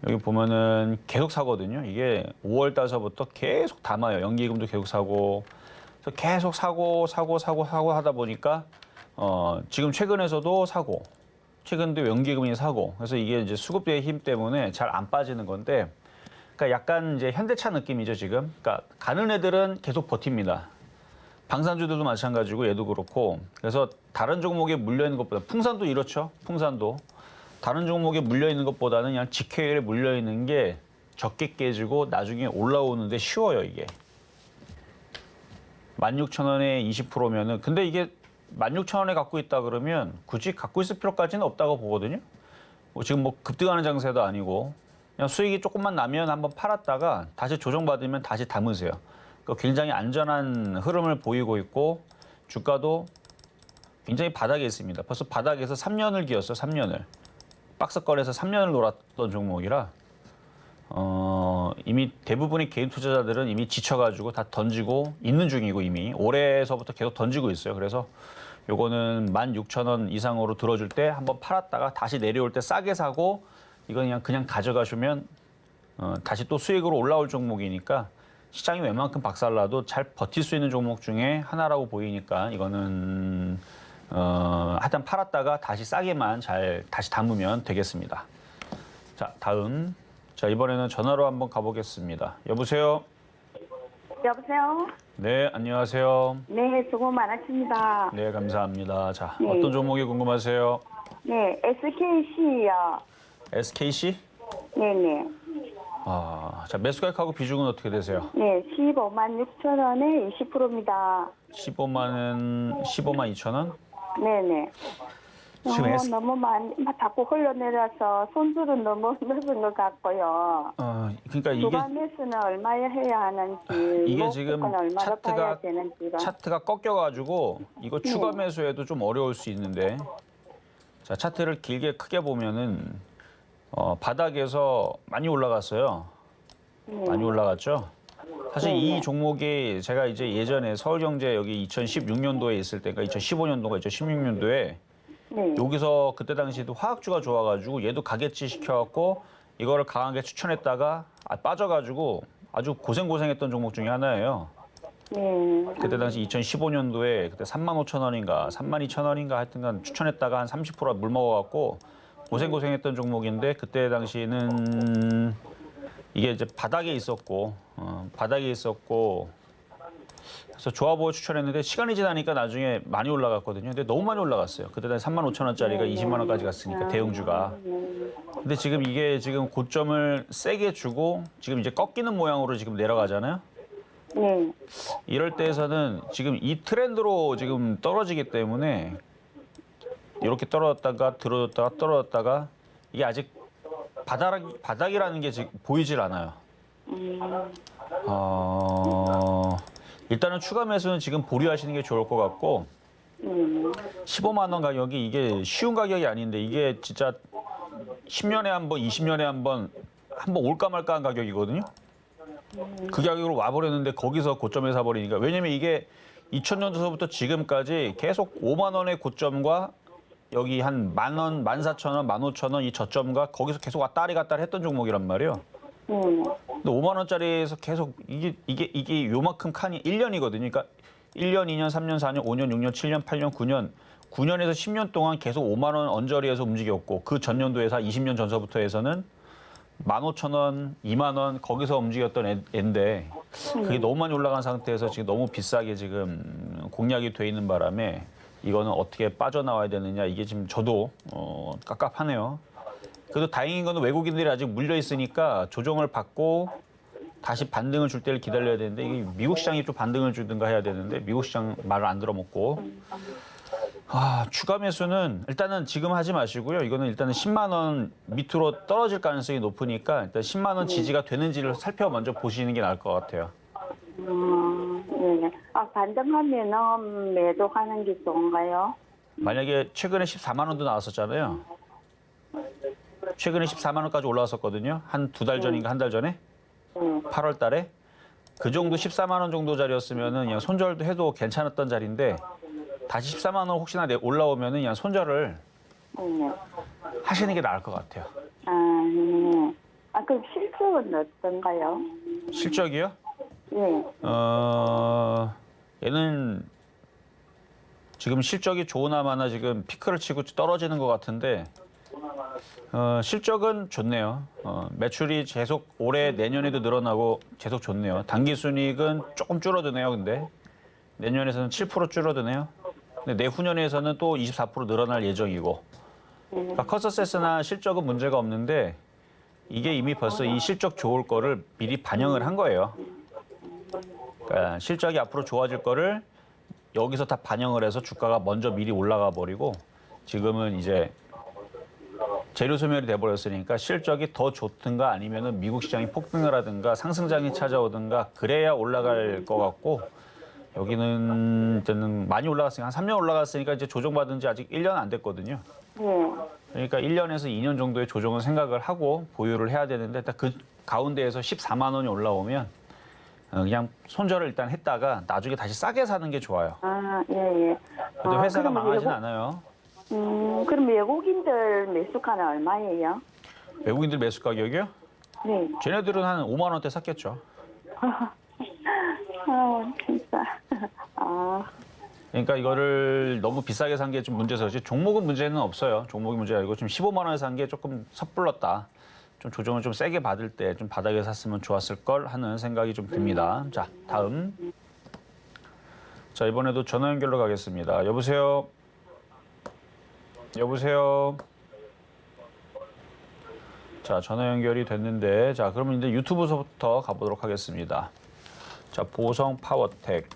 여기 보면은 계속 사거든요. 이게 5월 달서부터 계속 담아요. 연기금도 계속 사고. 그래서 계속 사고 하다 보니까 지금 최근에서도 사고, 최근도 연기금이 사고. 그래서 이게 이제 수급의 힘 때문에 잘 안 빠지는 건데, 그러니까 약간 이제 현대차 느낌이죠, 지금. 그러니까 가는 애들은 계속 버팁니다. 방산주들도 마찬가지고 얘도 그렇고. 그래서 다른 종목에 물려 있는 것보다 풍산도 이렇죠. 풍산도 다른 종목에 물려 있는 것보다는 그냥 GKL에 물려 있는 게 적게 깨지고 나중에 올라오는데 쉬워요, 이게. 16,000원에 20%면은 근데 이게 16,000원에 갖고 있다 그러면 굳이 갖고 있을 필요까지는 없다고 보거든요. 지금 뭐 급등하는 장세도 아니고 그냥 수익이 조금만 나면 한번 팔았다가 다시 조정받으면 다시 담으세요. 그러니까 굉장히 안전한 흐름을 보이고 있고 주가도 굉장히 바닥에 있습니다. 벌써 바닥에서 3년을 기었어요. 3년을. 박스권에서 3년을 놀았던 종목이라 이미 대부분의 개인 투자자들은 이미 지쳐가지고 다 던지고 있는 중이고 이미 올해서부터 계속 던지고 있어요. 그래서 요거는 16,000원 이상으로 들어줄 때 한번 팔았다가 다시 내려올 때 싸게 사고 이건 그냥 가져가시면 다시 또 수익으로 올라올 종목이니까 시장이 웬만큼 박살나도 잘 버틸 수 있는 종목 중에 하나라고 보이니까 이거는 하여튼 팔았다가 다시 싸게만 잘 다시 담으면 되겠습니다. 자, 다음. 자, 이번에는 전화로 한번 가보겠습니다. 여보세요? 여보세요? 네, 안녕하세요. 네, 수고 많으십니다. 네, 감사합니다. 자, 네. 어떤 종목이 궁금하세요? 네, SKC요. SKC? 네네. 자, 매수가격하고 비중은 어떻게 되세요? 네, 156,000원에 20%입니다. 15만 2천 원? 네네. 지금 너무 많이, 자꾸 흘러내려서 손들은 너무 늦은 것 같고요. 그러니까 이게 주간 매수는 얼마에 해야 하는지, 이게 지금 얼마나 봐야 되는지가. 차트가 꺾여가지고 이거 추가 매수해도 좀 어려울 수 있는데 자, 차트를 길게 크게 보면은 바닥에서 많이 올라갔어요. 많이 올라갔죠. 사실 이 종목이 제가 이제 예전에 서울경제 여기 2016년도에 있을 때, 그러니까 2015년도가 2016년도에 네. 여기서 그때 당시에도 화학주가 좋아가지고 얘도 가게치 시켜갖고 이거를 강하게 추천했다가 빠져가지고 아주 고생했던 종목 중에 하나예요. 네. 그때 당시 2015년도에 그때 35,000원인가 32,000원인가 하여튼간 추천했다가 한 30% 물 먹어갖고 고생했던 종목인데 그때 당시에는 이게 이제 바닥에 있었고 그래서 좋아 보여 추천했는데 시간이 지나니까 나중에 많이 올라갔거든요. 근데 너무 많이 올라갔어요. 그때 당시 35,000원짜리가 20만 원까지 갔으니까 대형주가. 근데 지금 이게 지금 고점을 세게 주고 지금 이제 꺾이는 모양으로 지금 내려가잖아요. 네. 이럴 때에서는 지금 이 트렌드로 지금 떨어지기 때문에 이렇게 떨어졌다가 들어졌다가 떨어졌다가 이게 아직 바닥이라는 게 지금 보이질 않아요. 일단은 추가 매수는 지금 보류하시는 게 좋을 것 같고 15만 원 가격이 이게 쉬운 가격이 아닌데 이게 진짜 10년에 한 번, 20년에 한 번 올까 말까 한 가격이거든요. 그 가격으로 와버렸는데 거기서 고점에 사버리니까 왜냐면 이게 2000년도서부터 지금까지 계속 5만 원의 고점과 여기 한 10,000원, 14,000원, 15,000원 이 저점과 거기서 계속 왔다리 갔다리 했던 종목이란 말이에요. 근데 5만 원짜리에서 계속 이게 요만큼 칸이 1년이거든요. 그러니까 1년, 2년, 3년, 4년, 5년, 6년, 7년, 8년, 9년에서 10년 동안 계속 5만 원 언저리에서 움직였고 그 전년도에서 20년 전서부터 해서는 15,000원, 2만 원 거기서 움직였던 애인데 그게 너무 많이 올라간 상태에서 지금 너무 비싸게 지금 공략이 돼 있는 바람에 이거는 어떻게 빠져나와야 되느냐 이게 지금 저도 깝깝하네요. 그래도 다행인 건 외국인들이 아직 물려 있으니까 조정을 받고 다시 반등을 줄 때를 기다려야 되는데 이게 미국 시장이 좀 반등을 주든가 해야 되는데 미국 시장 말을 안 들어먹고 추가 매수는 일단은 지금 하지 마시고요. 이거는 일단은 10만 원 밑으로 떨어질 가능성이 높으니까 일단 10만 원 지지가 되는지를 살펴 먼저 보시는 게 나을 것 같아요. 네. 반등하면은 매도하는 게 좋은가요? 만약에 최근에 14만 원도 나왔었잖아요. 최근에 14만 원까지 올라왔었거든요. 한 두 달 전인가 한 달 전에 8월 달에 그 정도 14만 원 정도 자리였으면은 그냥 손절도 해도 괜찮았던 자리인데 다시 14만 원 혹시나 올라오면은 그냥 손절을 네. 하시는 게 나을 것 같아요. 네. 그럼 실적은 어떤가요? 실적이요? 네. 얘는 지금 실적이 좋으나마나 지금 피크를 치고 떨어지는 것 같은데 실적은 좋네요. 매출이 계속 올해 내년에도 늘어나고 계속 좋네요. 단기순이익은 조금 줄어드네요. 근데 내년에서는 7% 줄어드네요. 근데 내후년에서는 또 24% 늘어날 예정이고 그러니까 컨센서스나 실적은 문제가 없는데 이게 이미 벌써 이 실적 좋을 거를 미리 반영을 한 거예요. 그러니까 실적이 앞으로 좋아질 거를 여기서 다 반영을 해서 주가가 먼저 미리 올라가 버리고 지금은 이제 재료 소멸이 돼버렸으니까 실적이 더 좋든가 아니면은 미국 시장이 폭등을 하든가 상승장이 찾아오든가 그래야 올라갈 것 같고 여기는 일단은 많이 올라갔으니까 한 3년 올라갔으니까 이제 조정받은 지 아직 1년 안 됐거든요. 네. 그러니까 1년에서 2년 정도의 조정을 생각을 하고 보유를 해야 되는데 딱 그 가운데에서 14만 원이 올라오면 그냥 손절을 일단 했다가 나중에 다시 싸게 사는 게 좋아요. 예. 근데 회사가 그럼 망하진 않아요. 그럼 외국인들 매수가는 얼마예요? 외국인들 매수 가격이요? 네. 쟤네들은 한 5만 원대 샀겠죠. 진짜. 그러니까 이거를 너무 비싸게 산 게 좀 문제서 종목은 문제는 없어요. 종목이 문제가 아니고 좀 15만 원에 산 게 조금 섣불렀다. 좀 조정을 좀 세게 받을 때 좀 바닥에 샀으면 좋았을 걸 하는 생각이 좀 듭니다. 자, 다음. 자, 이번에도 전화 연결로 가겠습니다. 여보세요? 여보세요? 자, 전화 연결이 됐는데 자, 그러면 이제 유튜브서부터 가보도록 하겠습니다. 자, 보성 파워텍.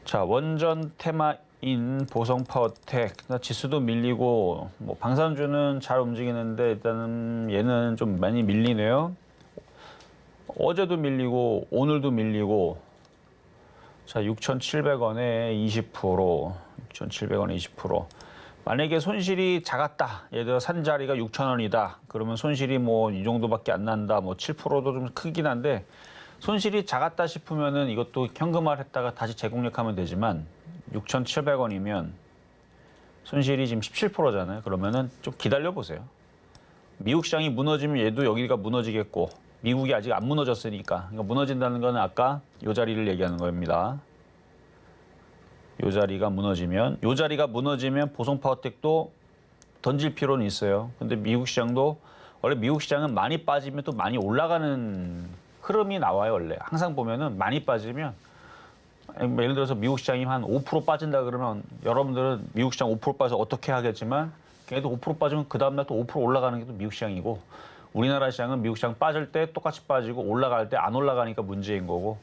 자, 원전 테마인 보성 파워텍. 지수도 밀리고 뭐 방산주는 잘 움직이는데 일단은 얘는 좀 많이 밀리네요. 어제도 밀리고 오늘도 밀리고. 자, 6,700원에 20%. 6,700원에 20%. 만약에 손실이 작았다. 예를 들어 산 자리가 6,000원이다. 그러면 손실이 뭐 이 정도밖에 안 난다. 뭐 7%도 좀 크긴 한데 손실이 작았다 싶으면은 이것도 현금화했다가 다시 재공략하면 되지만 6,700원이면 손실이 지금 17%잖아요. 그러면은 좀 기다려 보세요. 미국 시장이 무너지면 얘도 여기가 무너지겠고 미국이 아직 안 무너졌으니까. 그러니까 무너진다는 거는 아까 이 자리를 얘기하는 겁니다. 요 자리가 무너지면 보성 파워텍도 던질 필요는 있어요. 근데 미국 시장도 원래 미국 시장은 많이 빠지면 또 많이 올라가는 흐름이 나와요. 원래 항상 보면은 많이 빠지면 예를 들어서 미국 시장이 한 5% 빠진다 그러면 여러분들은 미국 시장 5% 빠져서 어떻게 하겠지만 걔도 5% 빠지면 그 다음날 또 5% 올라가는 게 또 미국 시장이고 우리나라 시장은 미국 시장 빠질 때 똑같이 빠지고 올라갈 때 안 올라가니까 문제인 거고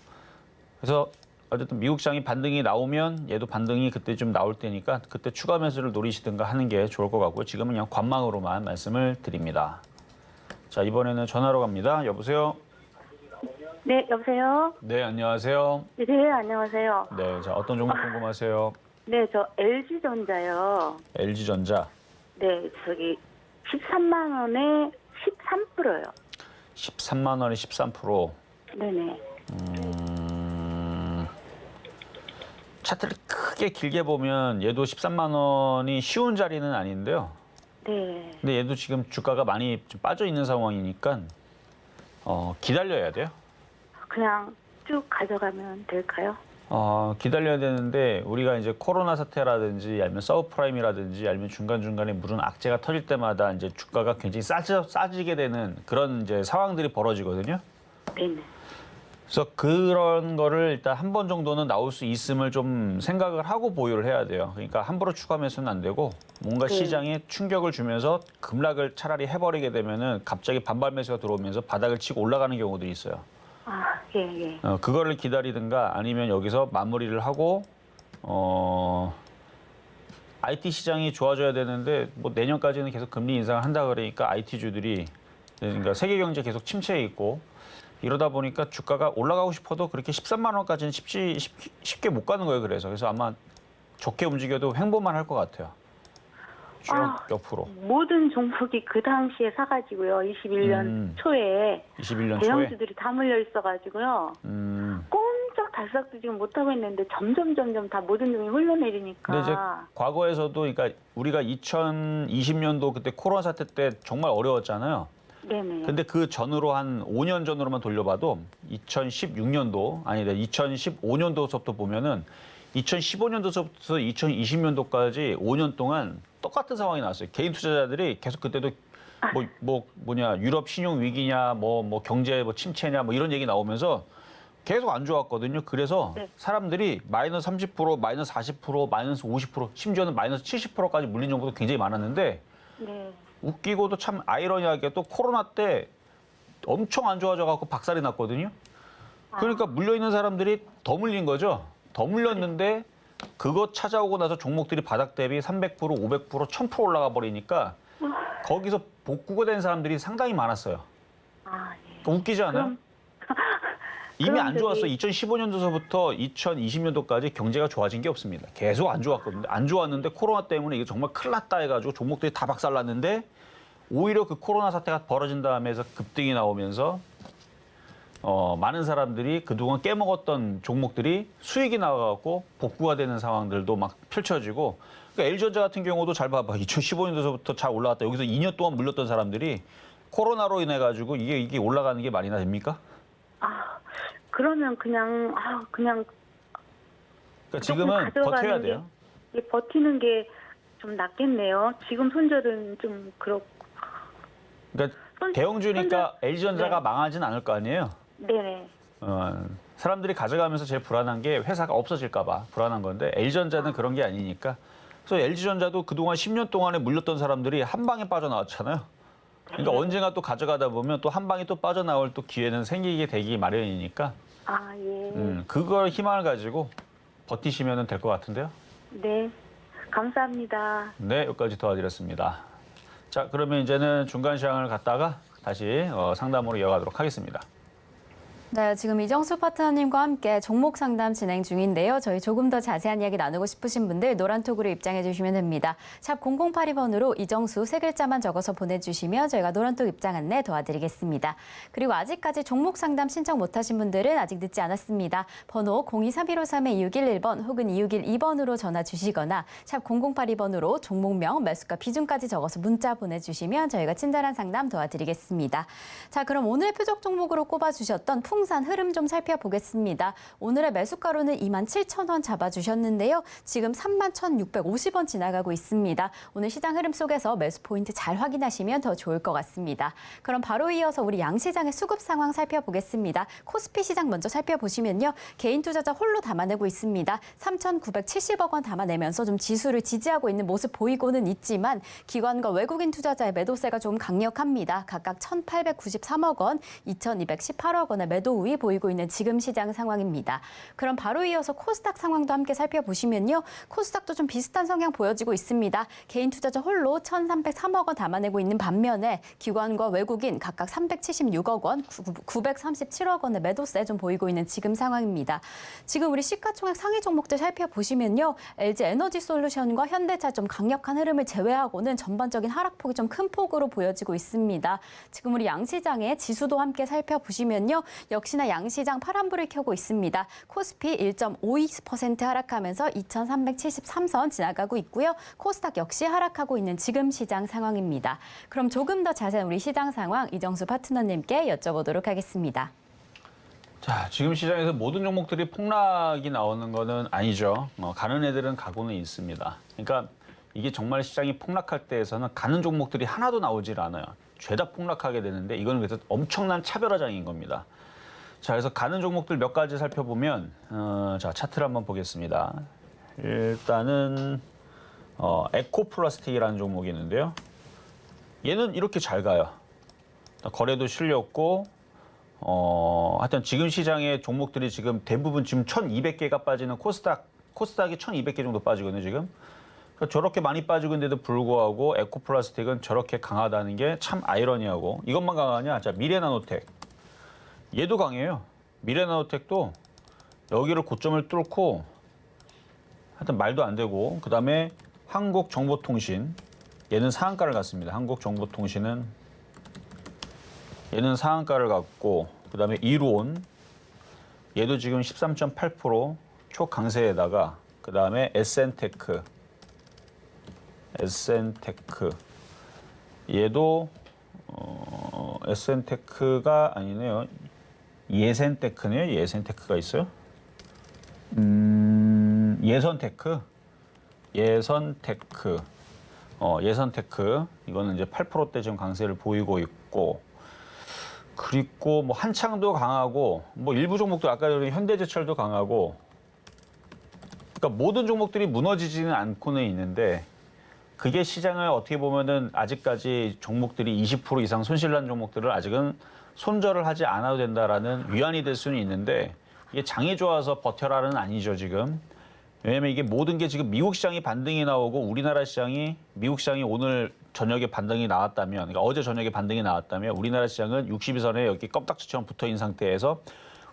그래서 어쨌든 미국 시장이 반등이 나오면 얘도 반등이 그때 좀 나올 때니까 그때 추가 매수를 노리시든가 하는 게 좋을 것 같고요. 지금은 그냥 관망으로만 말씀을 드립니다. 자, 이번에는 전화로 갑니다. 여보세요? 네, 여보세요? 네, 안녕하세요. 네, 안녕하세요. 네, 자, 어떤 종목 궁금하세요? 네, 저 LG전자요. LG전자 네, 저기 13만 원에 13%요. 13만 원에 13%. 네네. 차트를 크게 길게 보면 얘도 13만 원이 쉬운 자리는 아닌데요. 네. 근데 얘도 지금 주가가 많이 좀 빠져 있는 상황이니까 기다려야 돼요. 그냥 쭉 가져가면 될까요? 기다려야 되는데 우리가 이제 코로나 사태라든지 아니면 서브프라임이라든지 아니면 중간중간에 무슨 악재가 터질 때마다 이제 주가가 굉장히 싸지게 되는 그런 이제 상황들이 벌어지거든요. 네네. 그래서 그런 거를 일단 한 번 정도는 나올 수 있음을 좀 생각을 하고 보유를 해야 돼요. 그러니까 함부로 추가매수는 안 되고 뭔가 네. 시장에 충격을 주면서 급락을 차라리 해버리게 되면은 갑자기 반발 매수가 들어오면서 바닥을 치고 올라가는 경우들이 있어요. 예. 그거를 기다리든가 아니면 여기서 마무리를 하고 IT 시장이 좋아져야 되는데 뭐 내년까지는 계속 금리 인상을 한다 그러니까 IT주들이 그러니까 세계 경제 계속 침체에 있고 이러다 보니까 주가가 올라가고 싶어도 그렇게 13만 원까지는 쉽게 못 가는 거예요. 그래서 아마 좋게 움직여도 횡보만 할 것 같아요. 쭉 옆으로. 모든 종목이 그 당시에 사가지고요. 21년 초에 21년 초에. 대형주들이 다 물려 있어가지고요. 꼼짝 달싹도 지금 못하고 있는데 점점 다 모든 종이 흘러내리니까. 근데 이제 과거에서도 그러니까 우리가 2020년도 그때 코로나 사태 때 정말 어려웠잖아요. 네네. 근데 그 전으로 한 5년 전으로만 돌려봐도 2016년도 아니 2015년도서부터 보면은 2015년도서부터 2020년도까지 5년 동안 똑같은 상황이 나왔어요. 개인 투자자들이 계속 그때도 유럽 신용 위기냐 뭐 경제 침체냐 뭐 이런 얘기 나오면서 계속 안 좋았거든요. 그래서 네. 사람들이 마이너스 30%, 마이너스 40%, 마이너스 50%, 심지어는 마이너스 70%까지 물린 정보도 굉장히 많았는데 네. 웃기고도 참 아이러니하게 또 코로나 때 엄청 안 좋아져 갖고 박살이 났거든요. 그러니까 물려 있는 사람들이 더 물린 거죠. 더 물렸는데 그거 찾아오고 나서 종목들이 바닥 대비 300%, 500%, 1000% 올라가 버리니까 거기서 복구가 된 사람들이 상당히 많았어요. 예. 그러니까 웃기지 않아요? 이미 안 좋았어. 2015년도서부터 2020년도까지 경제가 좋아진 게 없습니다. 계속 안 좋았거든요. 안 좋았는데 코로나 때문에 이게 정말 큰일 났다 해가지고 종목들이 다 박살났는데 오히려 그 코로나 사태가 벌어진 다음에 해서 급등이 나오면서 많은 사람들이 그동안 깨먹었던 종목들이 수익이 나와갖고 복구가 되는 상황들도 막 펼쳐지고 그러니까 LG전자 같은 경우도 잘 봐봐. 2015년도서부터 잘 올라갔다. 여기서 2년 동안 물렸던 사람들이 코로나로 인해가지고 이게 올라가는 게 말이나 됩니까? 그러면 그냥 그러니까 지금은 버텨야 돼요. 버티는 게 좀 낫겠네요. 지금 손절은 좀 그렇고. 그러니까 대형주니까 LG전자가 네. 망하진 않을 거 아니에요. 네네. 사람들이 가져가면서 제일 불안한 게 회사가 없어질까 봐 불안한 건데 LG전자는 그런 게 아니니까. 그래서 LG전자도 그동안 10년 동안에 물렸던 사람들이 한 방에 빠져나왔잖아요. 그러니까 언젠가 또 가져가다 보면 또 한 방에 또 빠져나올 또 기회는 생기게 되기 마련이니까 예. 그걸 희망을 가지고 버티시면 될 것 같은데요. 네. 감사합니다. 네, 여기까지 도와드렸습니다. 자, 그러면 이제는 중간 시황을 갖다가 다시 상담으로 이어가도록 하겠습니다. 네, 지금 이정수 파트너님과 함께 종목 상담 진행 중인데요. 저희 조금 더 자세한 이야기 나누고 싶으신 분들 노란톡으로 입장해 주시면 됩니다. 샵 0082번으로 이정수 세 글자만 적어서 보내주시면 저희가 노란톡 입장 안내 도와드리겠습니다. 그리고 아직까지 종목 상담 신청 못하신 분들은 아직 늦지 않았습니다. 번호 023153-2611번 혹은 2612번으로 전화 주시거나 샵 0082번으로 종목명, 매수가, 비중까지 적어서 문자 보내주시면 저희가 친절한 상담 도와드리겠습니다. 자, 그럼 오늘 표적 종목으로 꼽아주셨던 풍산 흐름 좀 살펴보겠습니다. 오늘의 매수가로는 27,000원 잡아주셨는데요. 지금 31,650원 지나가고 있습니다. 오늘 시장 흐름 속에서 매수 포인트 잘 확인하시면 더 좋을 것 같습니다. 그럼 바로 이어서 우리 양시장의 수급 상황 살펴보겠습니다. 코스피 시장 먼저 살펴보시면요. 개인 투자자 홀로 담아내고 있습니다. 3,970억 원 담아내면서 좀 지수를 지지하고 있는 모습 보이고는 있지만 기관과 외국인 투자자의 매도세가 좀 강력합니다. 각각 1,893억 원, 2,218억 원의 매도 우위 보이고 있는 지금 시장 상황입니다. 그럼 바로 이어서 코스닥 상황도 함께 살펴보시면요. 코스닥도 좀 비슷한 성향 보여지고 있습니다. 개인 투자자 홀로 1,303억 원 담아내고 있는 반면에 기관과 외국인 각각 376억 원, 937억 원의 매도세 좀 보이고 있는 지금 상황입니다. 지금 우리 시가총액 상위 종목들 살펴보시면요. LG 에너지 솔루션과 현대차 좀 강력한 흐름을 제외하고는 전반적인 하락폭이 좀 큰 폭으로 보여지고 있습니다. 지금 우리 양시장의 지수도 함께 살펴보시면요. 역시나 양시장 파란불을 켜고 있습니다. 코스피 1.52% 하락하면서 2,373선 지나가고 있고요. 코스닥 역시 하락하고 있는 지금 시장 상황입니다. 그럼 조금 더 자세한 우리 시장 상황 이정수 파트너님께 여쭤보도록 하겠습니다. 자, 지금 시장에서 모든 종목들이 폭락이 나오는 거는 아니죠. 가는 애들은 가고는 있습니다. 그러니까 이게 정말 시장이 폭락할 때에서는 가는 종목들이 하나도 나오질 않아요. 죄다 폭락하게 되는데 이거는 그래서 엄청난 차별화장인 겁니다. 자, 그래서 가는 종목들 몇 가지 살펴보면 자, 차트를 한번 보겠습니다. 일단은 에코플라스틱이라는 종목이 있는데요. 얘는 이렇게 잘 가요. 거래도 실렸고 하여튼 지금 시장의 종목들이 지금 대부분 지금 1,200개가 빠지는 코스닥이 1,200개 정도 빠지거든요, 지금. 그러니까 저렇게 많이 빠지고 있는데도 불구하고 에코플라스틱은 저렇게 강하다는 게 참 아이러니하고 이것만 강하냐? 자, 미래나노텍. 얘도 강해요. 미래나노텍도 여기를 고점을 뚫고 하여튼 말도 안 되고 그다음에 한국정보통신 얘는 상한가를 갔습니다. 한국정보통신은 얘는 상한가를 갔고 그다음에 이루온 얘도 지금 13.8% 초강세에다가 그다음에 SN테크 얘도 SN테크가 아니네요. 예센테크네요. 예센테크가 있어요. 예선테크 이거는 이제 8%대 지금 강세를 보이고 있고 그리고 뭐 한창도 강하고 뭐 일부 종목들 아까 전에 현대제철도 강하고 그러니까 모든 종목들이 무너지지는 않고는 있는데 그게 시장을 어떻게 보면은 아직까지 종목들이 20% 이상 손실난 종목들을 아직은 손절을 하지 않아도 된다라는 위안이 될 수는 있는데 이게 장이 좋아서 버텨라는 아니죠 지금. 왜냐면 이게 모든 게 지금 미국 시장이 반등이 나오고 우리나라 시장이 미국 시장이 오늘 저녁에 반등이 나왔다면 그러니까 어제 저녁에 반등이 나왔다면 우리나라 시장은 62선에 여기 껌딱지처럼 붙어 있는 상태에서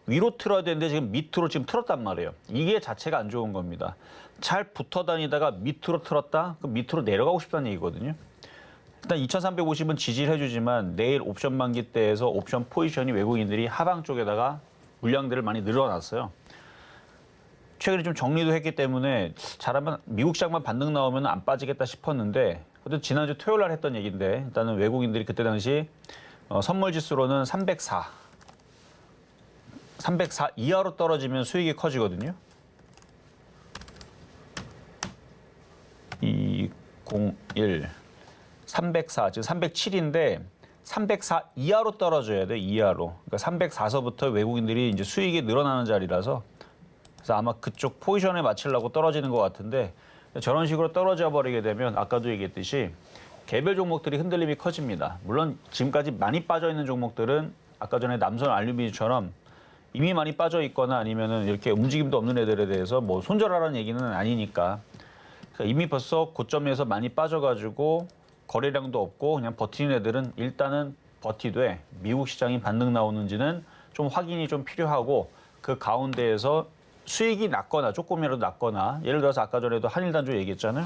위로 틀어야 되는데 지금 밑으로 지금 틀었단 말이에요. 이게 자체가 안 좋은 겁니다. 잘 붙어 다니다가 밑으로 틀었다? 그럼 밑으로 내려가고 싶다는 얘기거든요. 일단 2350은 지지를 해주지만 내일 옵션 만기 때에서 옵션 포지션이 외국인들이 하방 쪽에다가 물량들을 많이 늘어났어요. 최근에 좀 정리도 했기 때문에 잘하면 미국 시장만 반등 나오면 안 빠지겠다 싶었는데 어쨌든 지난주 토요일 날 했던 얘기인데 일단은 외국인들이 그때 당시 선물 지수로는 304 이하로 떨어지면 수익이 커지거든요. 201 304 지금 307인데 304 이하로 떨어져야 돼. 이하로. 그러니까 304서부터 외국인들이 이제 수익이 늘어나는 자리라서 그래서 아마 그쪽 포지션에 맞추려고 떨어지는 것 같은데 저런 식으로 떨어져 버리게 되면 아까도 얘기했듯이 개별 종목들이 흔들림이 커집니다. 물론 지금까지 많이 빠져 있는 종목들은 아까 전에 남선 알루미늄처럼 이미 많이 빠져 있거나 아니면은 이렇게 움직임도 없는 애들에 대해서 뭐 손절하라는 얘기는 아니니까 그러니까 이미 벌써 고점에서 많이 빠져가지고 거래량도 없고 그냥 버티는 애들은 일단은 버티되 미국 시장이 반등 나오는지는 좀 확인이 좀 필요하고 그 가운데에서 수익이 낮거나 조금이라도 낮거나 예를 들어서 아까 전에도 한일단조 얘기했잖아요.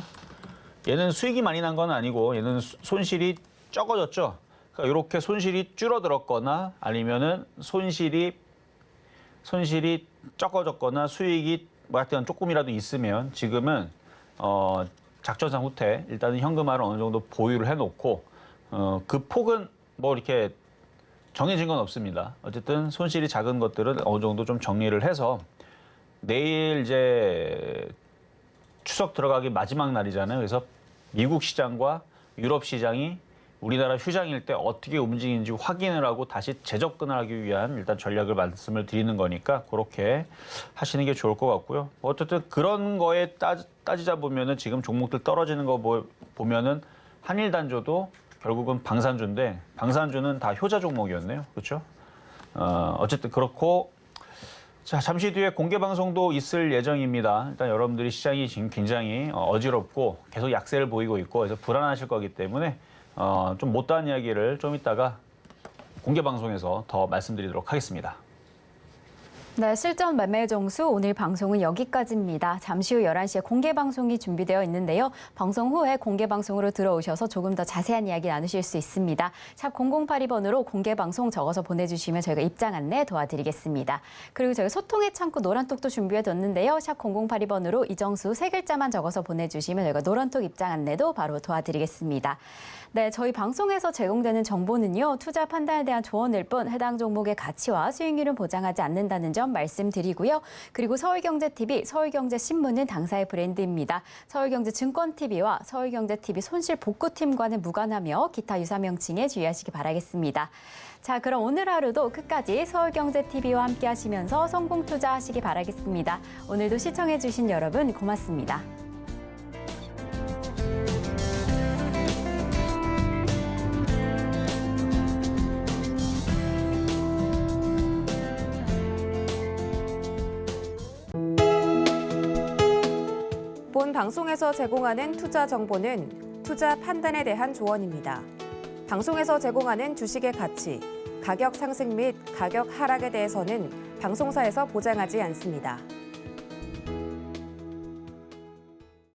얘는 수익이 많이 난 건 아니고 얘는 손실이 적어졌죠. 그러니까 이렇게 손실이 줄어들었거나 아니면은 손실이 적어졌거나 수익이 뭐 하여튼 조금이라도 있으면 지금은 작전상 후퇴 일단은 현금화를 어느 정도 보유를 해놓고 그 폭은 뭐 이렇게 정해진 건 없습니다. 어쨌든 손실이 작은 것들은 어느 정도 좀 정리를 해서 내일 이제 추석 들어가기 마지막 날이잖아요. 그래서 미국 시장과 유럽 시장이 우리나라 휴장일 때 어떻게 움직이는지 확인을 하고 다시 재접근을 하기 위한 일단 전략을 말씀을 드리는 거니까 그렇게 하시는 게 좋을 것 같고요. 어쨌든 그런 거에 따지자 보면은 지금 종목들 떨어지는 거 보면은 한일단조도 결국은 방산주인데 방산주는 다 효자 종목이었네요. 그렇죠? 어쨌든 그렇고 자, 잠시 뒤에 공개 방송도 있을 예정입니다. 일단 여러분들이 시장이 지금 굉장히 어지럽고 계속 약세를 보이고 있고 그래서 불안하실 거기 때문에 좀 못다한 이야기를 좀 이따가 공개 방송에서 더 말씀드리도록 하겠습니다. 네, 실전 매매 정수 오늘 방송은 여기까지입니다. 잠시 후 11시에 공개 방송이 준비되어 있는데요. 방송 후에 공개 방송으로 들어오셔서 조금 더 자세한 이야기 나누실 수 있습니다. 샵 0082번으로 공개 방송 적어서 보내주시면 저희가 입장 안내 도와드리겠습니다. 그리고 저희 소통의 창구 노란톡도 준비해뒀는데요. 샵 0082번으로 이정수 3글자만 적어서 보내주시면 저희가 노란톡 입장 안내도 바로 도와드리겠습니다. 네, 저희 방송에서 제공되는 정보는요. 투자 판단에 대한 조언일 뿐 해당 종목의 가치와 수익률은 보장하지 않는다는 점 점 말씀드리고요. 그리고 서울경제TV, 서울경제신문은 당사의 브랜드입니다. 서울경제증권TV와 서울경제TV 손실복구팀과는 무관하며 기타 유사 명칭에 주의하시기 바라겠습니다. 자, 그럼 오늘 하루도 끝까지 서울경제TV와 함께 하시면서 성공 투자하시기 바라겠습니다. 오늘도 시청해주신 여러분 고맙습니다. 본 방송에서 제공하는 투자 정보는 투자 판단에 대한 조언입니다. 방송에서 제공하는 주식의 가치, 가격 상승 및 가격 하락에 대해서는 방송사에서 보장하지 않습니다.